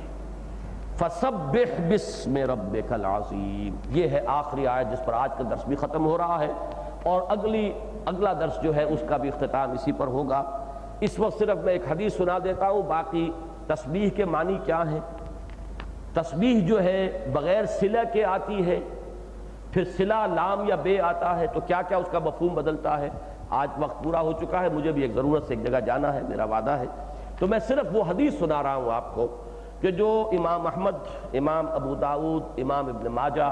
فَسَبِّحْ بِاسْمِ رَبِّكَ الْعَظِيمِ، یہ ہے آخری آیت جس پر آج کا درس بھی ختم ہو رہا ہے، اور اگلا درس جو ہے اس کا بھی اختتام اسی پر ہوگا. اس وقت صرف میں ایک حدیث سنا دیتا ہوں، باقی تسبیح کے معنی کیا ہیں. تسبیح جو ہے بغیر صلہ کے آتی ہے، پھر صلہ لام یا بے آتا ہے، تو کیا کیا اس کا مفہوم بدلتا ہے. آج وقت پورا ہو چکا ہے، مجھے بھی ایک ضرورت سے ایک جگہ جانا ہے، میرا وعدہ ہے، تو میں صرف وہ حدیث سنا رہا ہوں آپ کو کہ جو امام احمد، امام ابو داؤد، امام ابن ماجہ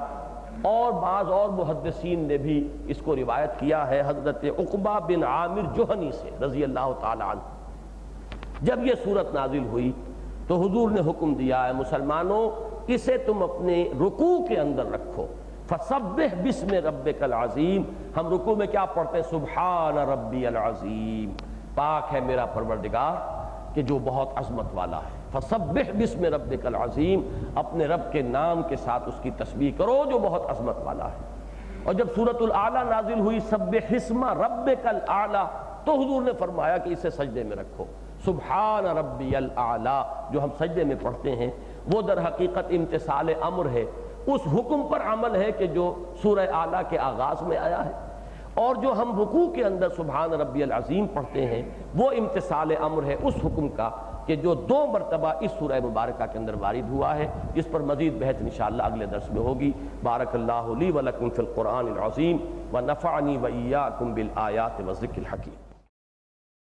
اور بعض اور محدثین نے بھی اس کو روایت کیا ہے حضرت عقبہ بن عامر جوہنی سے رضی اللہ تعالی عنہ. جب یہ صورت نازل ہوئی تو حضور نے حکم دیا ہے مسلمانوں اسے تم اپنے رکوع کے اندر رکھو. فسبح باسم ربک العظیم، ہم رکوع میں کیا پڑھتے ہیں؟ سبحان ربی العظیم، پاک ہے میرا پروردگار کہ جو بہت عظمت والا ہے. فسبح باسم ربک العظیم، اپنے رب کے نام کے ساتھ اس کی تسبیح کرو جو بہت عظمت والا ہے. اور جب سورۃ الاعلیٰ نازل ہوئی سبح اسم ربک الاعلیٰ، تو حضور نے فرمایا کہ اسے سجدے میں رکھو. سبحان ربی الاعلیٰ جو ہم سجدے میں پڑھتے ہیں وہ در حقیقت امتثال امر ہے، اس حکم پر عمل ہے کہ جو سورہ اعلیٰ کے آغاز میں آیا ہے. اور جو ہم رکوع کے اندر سبحان ربی العظیم پڑھتے ہیں وہ امتثال امر ہے اس حکم کا کہ جو 2 مرتبہ اس سورہ مبارکہ کے اندر وارد ہوا ہے، جس پر مزید بحث انشاءاللہ اگلے درس میں ہوگی۔ بارک اللہ لی و لکم فی القرآن العظیم ونفعنی و ایاکم بالآیات والذکر الحکیم۔